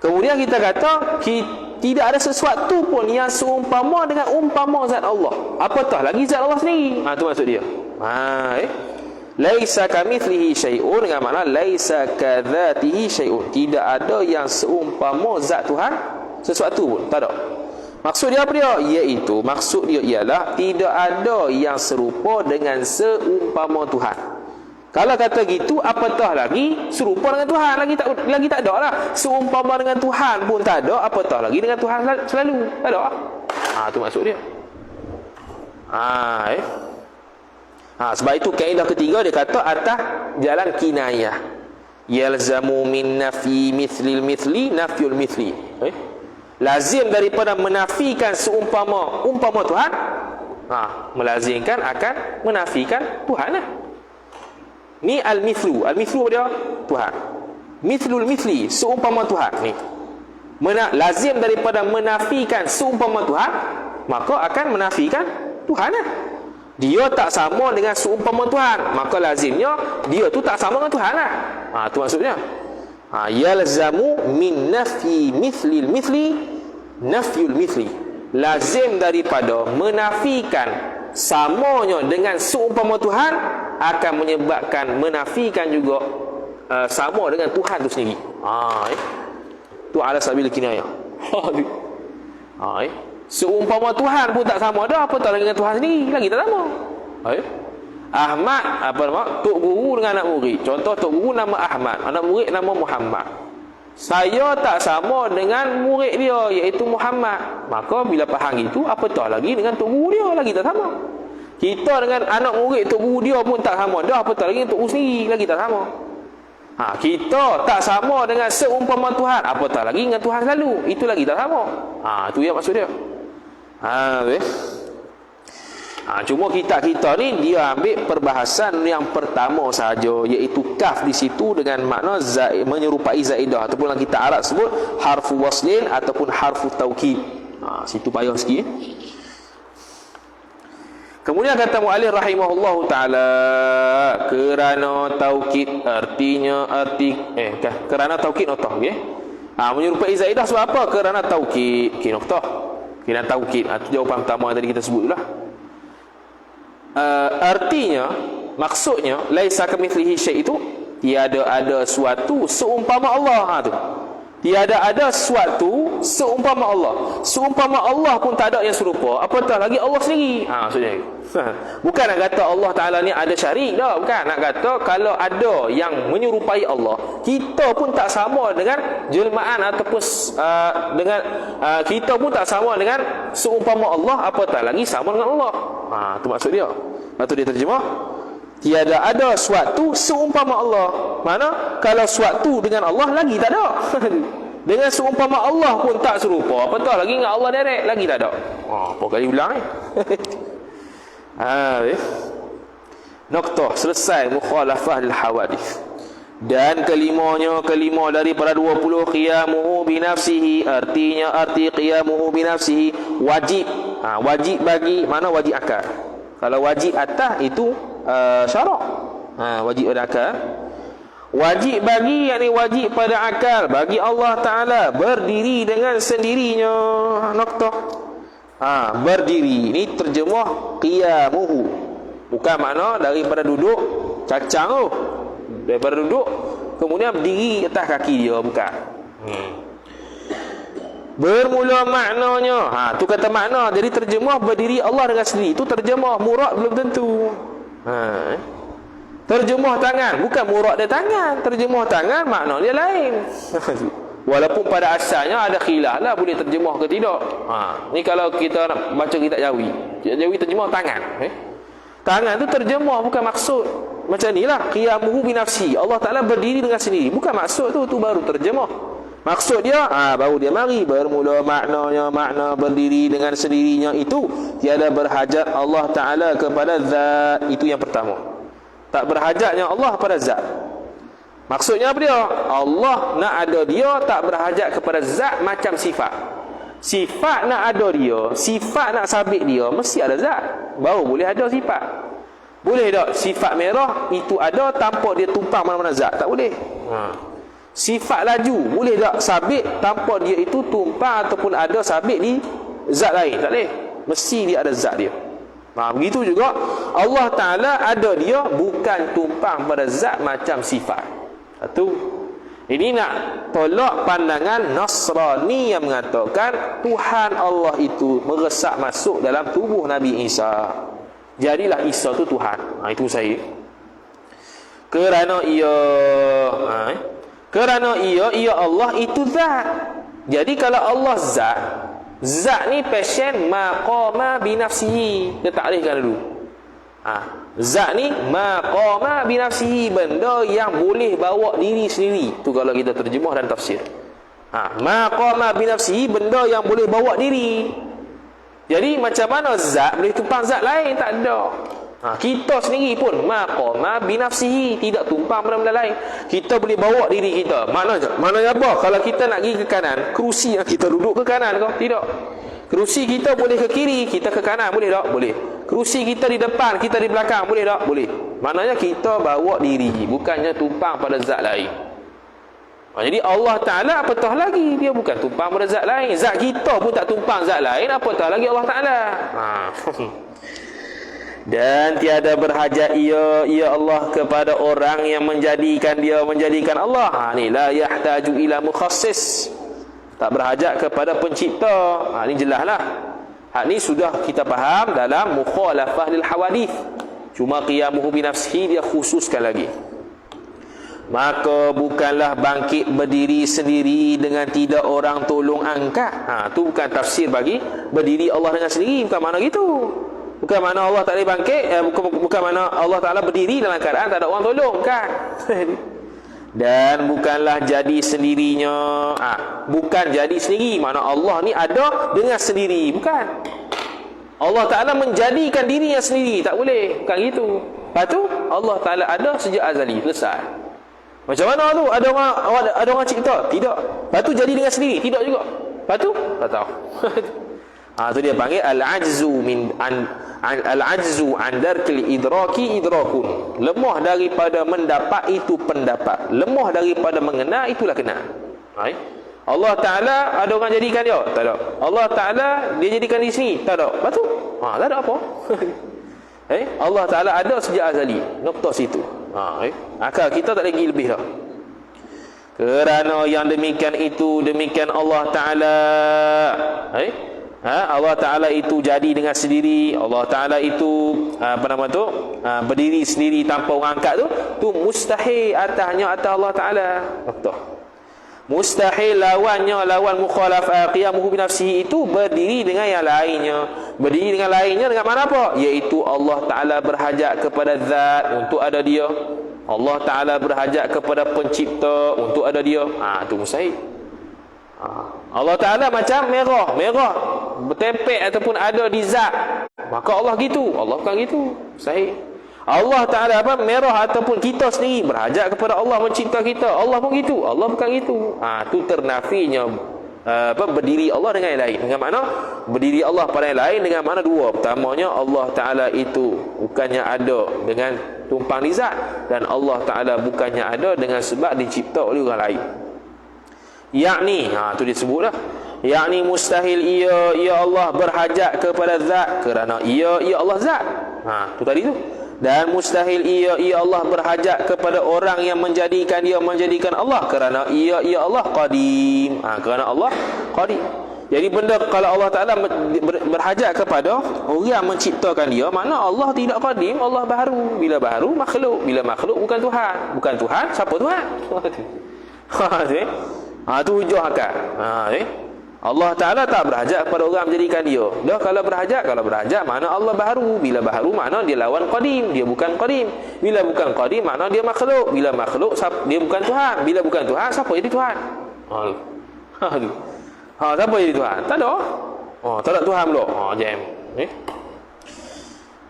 [SPEAKER 1] Kemudian kita kata tidak ada sesuatu pun yang seumpama dengan umpama zat Allah. Apatah lagi zat Allah sendiri. Tu maksud dia. Laisa kamitslihi syai'un dengan makna laisa kadzatihi syai'un. Tidak ada yang seumpama zat Tuhan sesuatu pun, tak ada. Maksud dia apa dia? Iaitu maksud dia ialah tidak ada yang serupa dengan seumpama Tuhan. Kalau kata gitu, apatah lagi serupa dengan Tuhan, lagi tak ada lah. Seumpama dengan Tuhan pun tak ada, apatah lagi dengan Tuhan selalu, tak ada. Tu maksud dia. Sebab itu kaedah ketiga dia kata atas jalan kinayah. Yalzamu min nafi mithlil mithli nafyul mithli. Lazim daripada menafikan seumpama Tuhan, melazimkan akan menafikan Tuhan lah. Ni al-mithlu apa dia? Tuhan. Mithlul mithli, seumpama Tuhan ni. Lazim daripada menafikan seumpama Tuhan, maka akan menafikan Tuhan lah. Dia tak sama dengan seumpama Tuhan, maka lazimnya dia tu tak sama dengan Tuhan lah. Tu maksudnya. Yalzamu min nafi mithlil mithli nafyul mithli. Lazim daripada menafikan samanya dengan seumpama Tuhan akan menyebabkan menafikan juga sama dengan Tuhan tu sendiri. Tu ala sabil kinayah. Seumpama Tuhan pun tak sama dah, apatah lagi dengan Tuhan sendiri, lagi tak sama. Ahmad tok guru dengan anak murid. Contoh tok guru nama Ahmad, anak murid nama Muhammad. Saya tak sama dengan murid dia iaitu Muhammad. Maka bila faham itu, apatah lagi dengan tok guru dia, lagi tak sama. Kita dengan anak murid tok guru dia pun tak sama dah, apatah lagi dengan tok guru sendiri, lagi tak sama. Kita tak sama dengan seumpama Tuhan, apatah lagi dengan Tuhan selalu, itu lagi tak sama. Tu yang maksud dia. Cuma kita ni dia ambil perbahasan yang pertama saja, iaitu kaf di situ dengan makna menyerupai zaidah, ataupun dalam kitab Arab sebut harfu waslin ataupun harfu taukid. Situ payah sikit. Kemudian kata muallif rahimahullahu taala, kerana taukid kerana taukid noktah, okey. Menyerupai zaidah sebab apa? Kerana taukid, okey, noktah. Kerana taukid, itu jawapan pertama yang tadi kita sebut itulah. Artinya, maksudnya laisa kamitslihi syai' itu tiada ada suatu seumpama Allah. Tu tiada ada suatu seumpama Allah. Seumpama Allah pun tak ada yang serupa, apatah lagi Allah sendiri. Maksudnya bukan nak kata Allah Ta'ala ni ada syarik dah, bukan. Nak kata kalau ada yang menyerupai Allah, kita pun tak sama dengan jelmaan ataupun kita pun tak sama dengan seumpama Allah, apatah lagi sama dengan Allah. Tu maksud dia. Lepas tu dia terjemah, tiada ada suatu seumpama Allah. Mana kalau suatu dengan Allah lagi tak ada. Dengan seumpama Allah pun tak serupa, apatah lagi dengan Allah direct, lagi tak ada. Apa kali ulang ni? Noktah selesai mukhalafah lil hawadith. Dan kelima daripada 20 qiyamuhu binafsihi, arti qiyamuhu binafsihi wajib. Wajib bagi mana wajib akal. Kalau wajib atas itu syarak. Wajib pada akal. Wajib bagi, yakni wajib pada akal bagi Allah Ta'ala berdiri dengan sendirinya. Noktah. Berdiri. Ini terjemah qiyamuhu. Bukan makna daripada duduk cacang tu. Daripada duduk kemudian berdiri atas kaki dia, bukan. Bermula maknanya. Tu kata makna. Jadi terjemah berdiri Allah dengan sendiri. Itu terjemah, murad belum tentu. Terjemah tangan, bukan murad dia tangan. Terjemah tangan makna dia lain. Walaupun pada asalnya ada khilaf lah boleh terjemah ke tidak. Ni kalau kita nak baca kitab Jawi. Kitab Jawi terjemah tangan. Tangan tu terjemah, bukan maksud. Macam ni lah, qiyamuhu binafsi. Allah Ta'ala berdiri dengan sendiri. Bukan maksud tu baru terjemah. Maksud dia, baru dia mari. Bermula maknanya, makna berdiri dengan sendirinya itu tiada berhajat Allah Ta'ala kepada zat. Itu yang pertama. Tak berhajatnya Allah pada zat. Maksudnya apa dia? Allah nak ada dia, tak berhajat kepada zat macam sifat. Sifat nak ada dia, sifat nak sabit dia, mesti ada zat. Baru boleh ada sifat. Boleh tak sifat merah itu ada tanpa dia tumpang mana-mana zat? Tak boleh. Sifat laju boleh tak sabit tanpa dia itu tumpang ataupun ada sabit di zat lain? Tak boleh. Mesti dia ada zat dia. Begitu juga Allah Ta'ala ada dia bukan tumpang pada zat macam sifat. Satu. Ini nak tolak pandangan Nasrani yang mengatakan Tuhan Allah itu meresap masuk dalam tubuh Nabi Isa. Jadilah Isa tu Tuhan. Itu saya. Kerana ia Allah itu zat. Jadi kalau Allah zat, zat ni pasien maqama binafsihi. Kita takrifkan dulu. Zat ni maqama binafsihi, benda yang boleh bawa diri sendiri. Tu kalau kita terjemah dan tafsir. Maqama binafsihi, benda yang boleh bawa diri. Jadi macam mana zat boleh tumpang zat lain? Tak ada. Kita sendiri pun maqama binafsihi, tidak tumpang benda-benda lain. Kita boleh bawa diri kita. Maknanya apa? Kalau kita nak pergi ke kanan, kerusi yang kita duduk ke kanan kau? Tidak. Kerusi kita boleh ke kiri, kita ke kanan, boleh tak? Boleh. Kerusi kita di depan, kita di belakang, boleh tak? Boleh. Maknanya kita bawa diri, bukannya tumpang pada zat lain. Jadi Allah Ta'ala apatah lagi, dia bukan tumpang pada zat lain. Zat kita pun tak tumpang zat lain, apatah lagi Allah Ta'ala. Dan tiada berhajat ia Allah kepada orang yang menjadikan Allah. Ni la yahtaju ila mukhassis. Tak berhajat kepada pencipta. Ini jelaslah. Hak ni sudah kita faham dalam mukhalafah lil hawadith. Cuma qiyamuhu binafsihi dia khususkan lagi. Maka bukanlah bangkit berdiri sendiri dengan tidak orang tolong angkat. Tu bukan tafsir bagi berdiri Allah dengan sendiri. Bukan makna gitu. Bukan makna Allah tak boleh bangkit. Bukan makna Allah Ta'ala berdiri dalam keadaan tak ada orang tolong. Bukan. Dan bukanlah jadi sendirinya. Bukan jadi sendiri. Makna Allah ni ada dengan sendiri. Bukan. Allah Ta'ala menjadikan dirinya sendiri. Tak boleh. Bukan gitu. Lepas tu Allah Ta'ala ada sejak azali. Selesai. Macam mana tu? Ada orang cipta? Tidak. Lepas tu jadi dengan sendiri? Tidak juga. Lepas tu? Tak tahu. Tu dia panggil al-ajzu an darkil idraki idrakun. Lemah daripada mendapat itu pendapat. Lemah daripada mengenal itulah kenal. Allah Ta'ala ada orang jadikan dia? Tak ada. Allah Ta'ala dia jadikan di sini? Tak ada. Lepas tu? Tak ada apa. Allah Ta'ala ada sejak azali. Nokta situ. Akal kita tak lagi lebih dah. Kerana yang demikian itu, demikian Allah Ta'ala. Allah Ta'ala itu jadi dengan sendiri. Allah Ta'ala itu berdiri sendiri tanpa orang angkat tu mustahil atasnya atas Allah Ta'ala. Mustahil lawan mukhalafah qiyamuhu binafsihi itu berdiri dengan yang lainnya. Berdiri dengan lainnya dengan mana apa? Iaitu Allah Ta'ala berhajat kepada zat untuk ada dia. Allah Ta'ala berhajat kepada pencipta untuk ada dia. Itu mustahil. Allah Ta'ala macam merah bertempel ataupun ada di zat. Maka Allah gitu. Allah bukan gitu. Sahih. Allah Ta'ala merah ataupun kita sendiri berhajat kepada Allah mencipta kita. Allah pun gitu. Allah bukan gitu. Tu ternafinya berdiri Allah dengan yang lain. Dengan makna berdiri Allah pada yang lain dengan makna dua. Pertamanya Allah Ta'ala itu bukannya ada dengan tumpang di zat, dan Allah Ta'ala bukannya ada dengan sebab dicipta oleh orang lain. Yakni, tu disebut dah. yakni mustahil ia Allah berhajat kepada zat kerana ia Allah zat. Tu tadi tu. Dan mustahil ia Allah berhajat kepada orang yang menjadikan Allah kerana ia Allah qadim. Kerana Allah qadim. Jadi benda kalau Allah Ta'ala berhajat kepada orang menciptakan dia, makna Allah tidak qadim, Allah baharu. Bila baharu, makhluk. Bila makhluk, bukan Tuhan. Bukan Tuhan, siapa Tuhan? Itu hujah akal. Allah Ta'ala tak berhajat kepada orang menjadikan dia. Dah kalau berhajat, makna Allah baharu. Bila baharu, makna dia lawan qadim. Dia bukan qadim. Bila bukan qadim, makna dia makhluk. Bila makhluk, dia bukan Tuhan. Bila bukan Tuhan, siapa jadi Tuhan? Siapa jadi Tuhan? Tak ada. Tak ada Tuhan pula. Jam.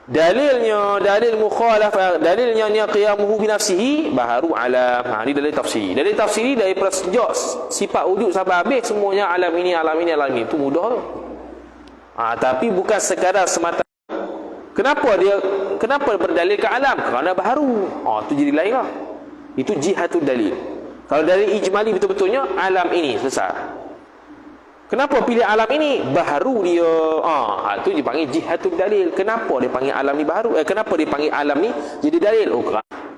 [SPEAKER 1] Dalil mukhalafah, dalilnya ni qiyamuhu bi nafsihi baharu alam. Ni dalil tafsir. Dalil tafsir ni daripada sejak sifat wujud sampai habis semuanya alam ini. Itu mudah tu. Tapi bukan sekadar semata. Kenapa berdalil ke alam? Kerana baharu. Tu jadi lain lah. Itu jihatul dalil. Kalau dalil ijmali betul-betulnya alam ini selesai. Kenapa pilih alam ini? Baharu dia. Itu dipanggil jihatul dalil. Kenapa dia panggil alam ni baharu? Kenapa dia panggil alam ni jadi dalil?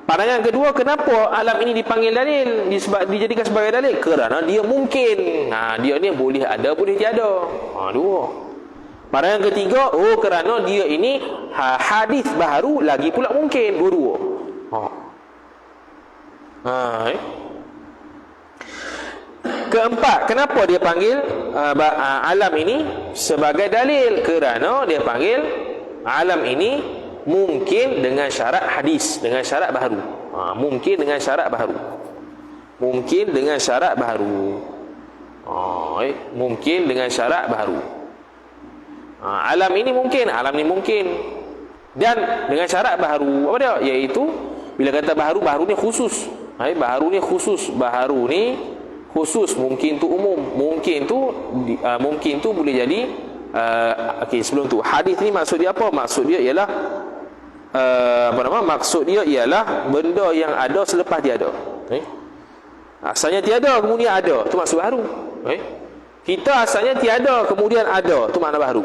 [SPEAKER 1] Pandangan kedua, kenapa alam ini dipanggil dalil? Dijadikan sebagai dalil? Kerana dia mungkin. Dia ni boleh ada, boleh tiada. Dua. Pandangan ketiga, kerana dia ini hadis baharu lagi pula mungkin. Dua-dua. Keempat, kenapa dia panggil alam ini sebagai dalil? Kerana dia panggil alam ini mungkin dengan syarat hadis, dengan syarat baharu. Mungkin dengan syarat baharu. Mungkin dengan syarat baharu. Mungkin dengan syarat baharu. Alam ini mungkin, alam ini mungkin. Dan dengan syarat baharu. Apa dia? Iaitu bila kata baharu, baharu ni khusus. Baharu ni khusus. Baharu ni khusus, mungkin tu umum, mungkin tu boleh jadi sebelum tu hadis ni maksud dia apa? Maksud dia ialah maksud dia ialah benda yang ada selepas tiada. Asalnya tiada kemudian ada, tu maksud baru. Kita asalnya tiada kemudian ada, tu makna baru.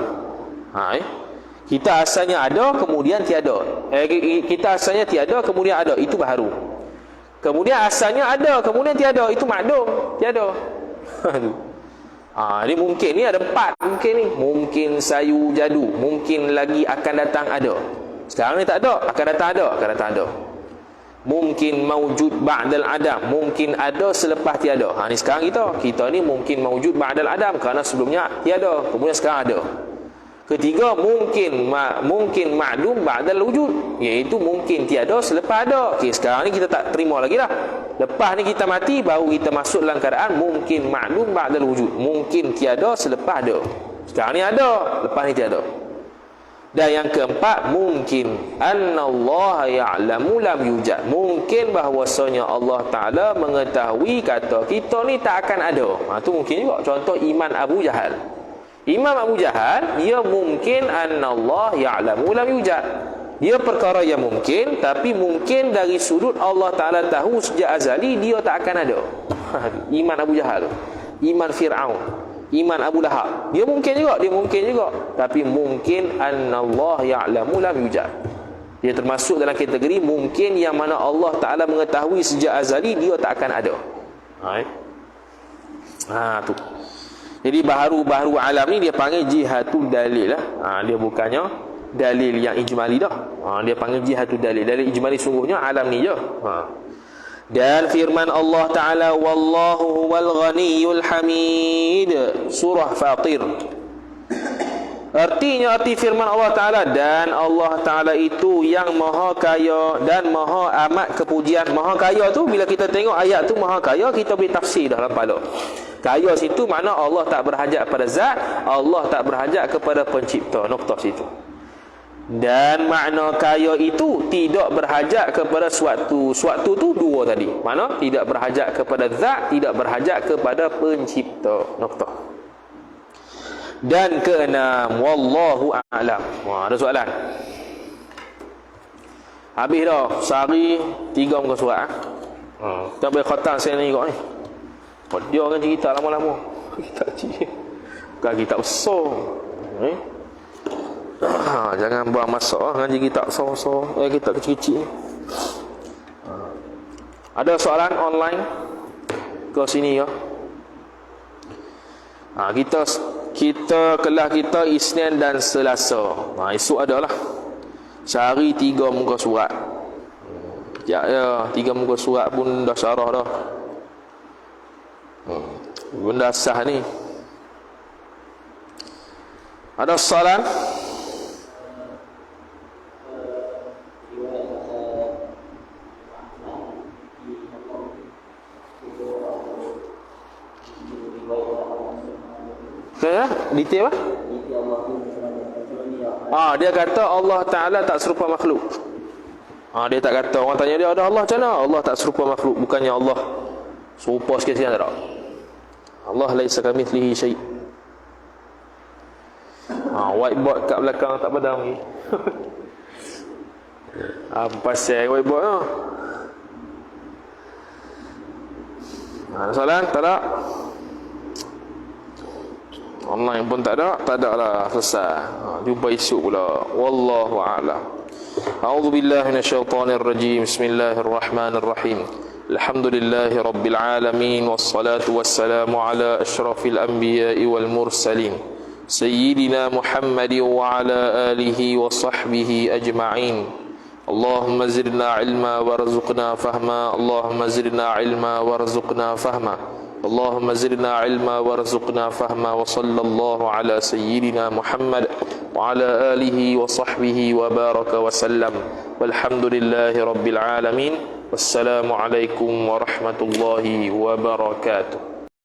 [SPEAKER 1] Kita asalnya ada kemudian tiada. Kita asalnya tiada kemudian ada, itu baru. Kemudian asalnya ada, kemudian tiada, itu makdum, tiada. Ni mungkin ni ada 4 mungkin ni. Mungkin sayu jadu, mungkin lagi akan datang ada. Sekarang ni tak ada, akan datang ada. Mungkin maujud ba'dal adam, mungkin ada selepas tiada. Ni sekarang kita ni mungkin maujud ba'dal adam kerana sebelumnya tiada, kemudian sekarang ada. Ketiga, mungkin ma'dum ba'dal wujud, iaitu mungkin tiada selepas ada. Sekarang ni kita tak terima lagi dah. Lepas ni kita mati, baru kita masuk dalam keadaan mungkin ma'dum ba'dal wujud, mungkin tiada selepas ada. Sekarang ni ada, lepas ni tiada. Dan yang keempat, mungkin annallaha ya'lamu lam yujad, mungkin bahwasanya Allah Ta'ala mengetahui kata kita ni tak akan ada. Itu mungkin juga. Contoh iman Abu Jahal. Imam Abu Jahal, dia mungkin annallah ya'lamu lam yujad. Dia perkara yang mungkin, tapi mungkin dari sudut Allah Ta'ala tahu sejak azali dia tak akan ada. Iman Abu Jahal, iman Fir'aun, iman Abu Lahab, dia mungkin juga, tapi mungkin annallah ya'lamu lam yujad. Dia termasuk dalam kategori mungkin yang mana Allah Ta'ala mengetahui sejak azali dia tak akan ada. Tu. Jadi baharu alam ni dia panggil jihatul dalil lah. Dia bukannya dalil yang ijmali dah. Dia panggil jihatul dalil. Dalil ijmali sungguhnya alam ni je. Dan firman Allah Ta'ala, wallahu huwal ghaniyyul hamid, surah Fatir. Arti firman Allah Ta'ala, dan Allah Ta'ala itu yang maha kaya dan maha amat kepujian. Maha kaya tu, bila kita tengok ayat tu maha kaya, kita boleh tafsir dah dalam kepala. Kaya situ makna Allah tak berhajat kepada zat, Allah tak berhajat kepada pencipta. Noktah situ. Dan makna kaya itu tidak berhajat kepada suatu tu dua tadi. Makna tidak berhajat kepada zat, tidak berhajat kepada pencipta. Noktah. Dan keenam, wallahu a'lam. Ada soalan? Habis dah. Sehari 3 muka surat. Tak boleh khatam saya ni kau ni. Dia kan cerita lama-lama. Tak cerita. Kaki tak besar. Jangan buang masa ngaji kita besar-besar. Kita kecil-kecil. Ada soalan online ke sini ya? Kita kelas kita Isnin dan Selasa. Esok adalah sehari 3 muka surat. Ya, 3 muka surat pun dah syarah dah. Benda sah ni. Ada soalan? Ya, detail apa? Dia kata Allah Ta'ala tak serupa makhluk. Dia tak kata. Orang tanya dia, ada Allah macam mana? Allah tak serupa makhluk. Bukannya Allah serupa sikit-sikit, tak. Allah laisa kamitslihi syai'. Whiteboard kat belakang tak padam ni. Pasal whiteboard tu. Ada soalan? Tak ada? Online pun tak ada lah, selesai. Jumpa esok pula. Wallahu a'lam. A'udzu billahi minasyaitonir rajim. Bismillahirrahmanirrahim. Alhamdulillahi rabbil alamin wassalatu wassalamu ala asyrafil anbiya'i wal mursalin sayyidina Muhammadin wa ala alihi wa sahbihi ajma'in. Allahumma zidna ilma warzuqna fahma. Allahumma zidna ilma warzuqna fahma. اللهم زدنا علما وارزقنا فهما وصلى الله على سيدنا محمد وعلى آله وصحبه وبارك وسلم والحمد لله رب العالمين والسلام عليكم ورحمة الله وبركاته.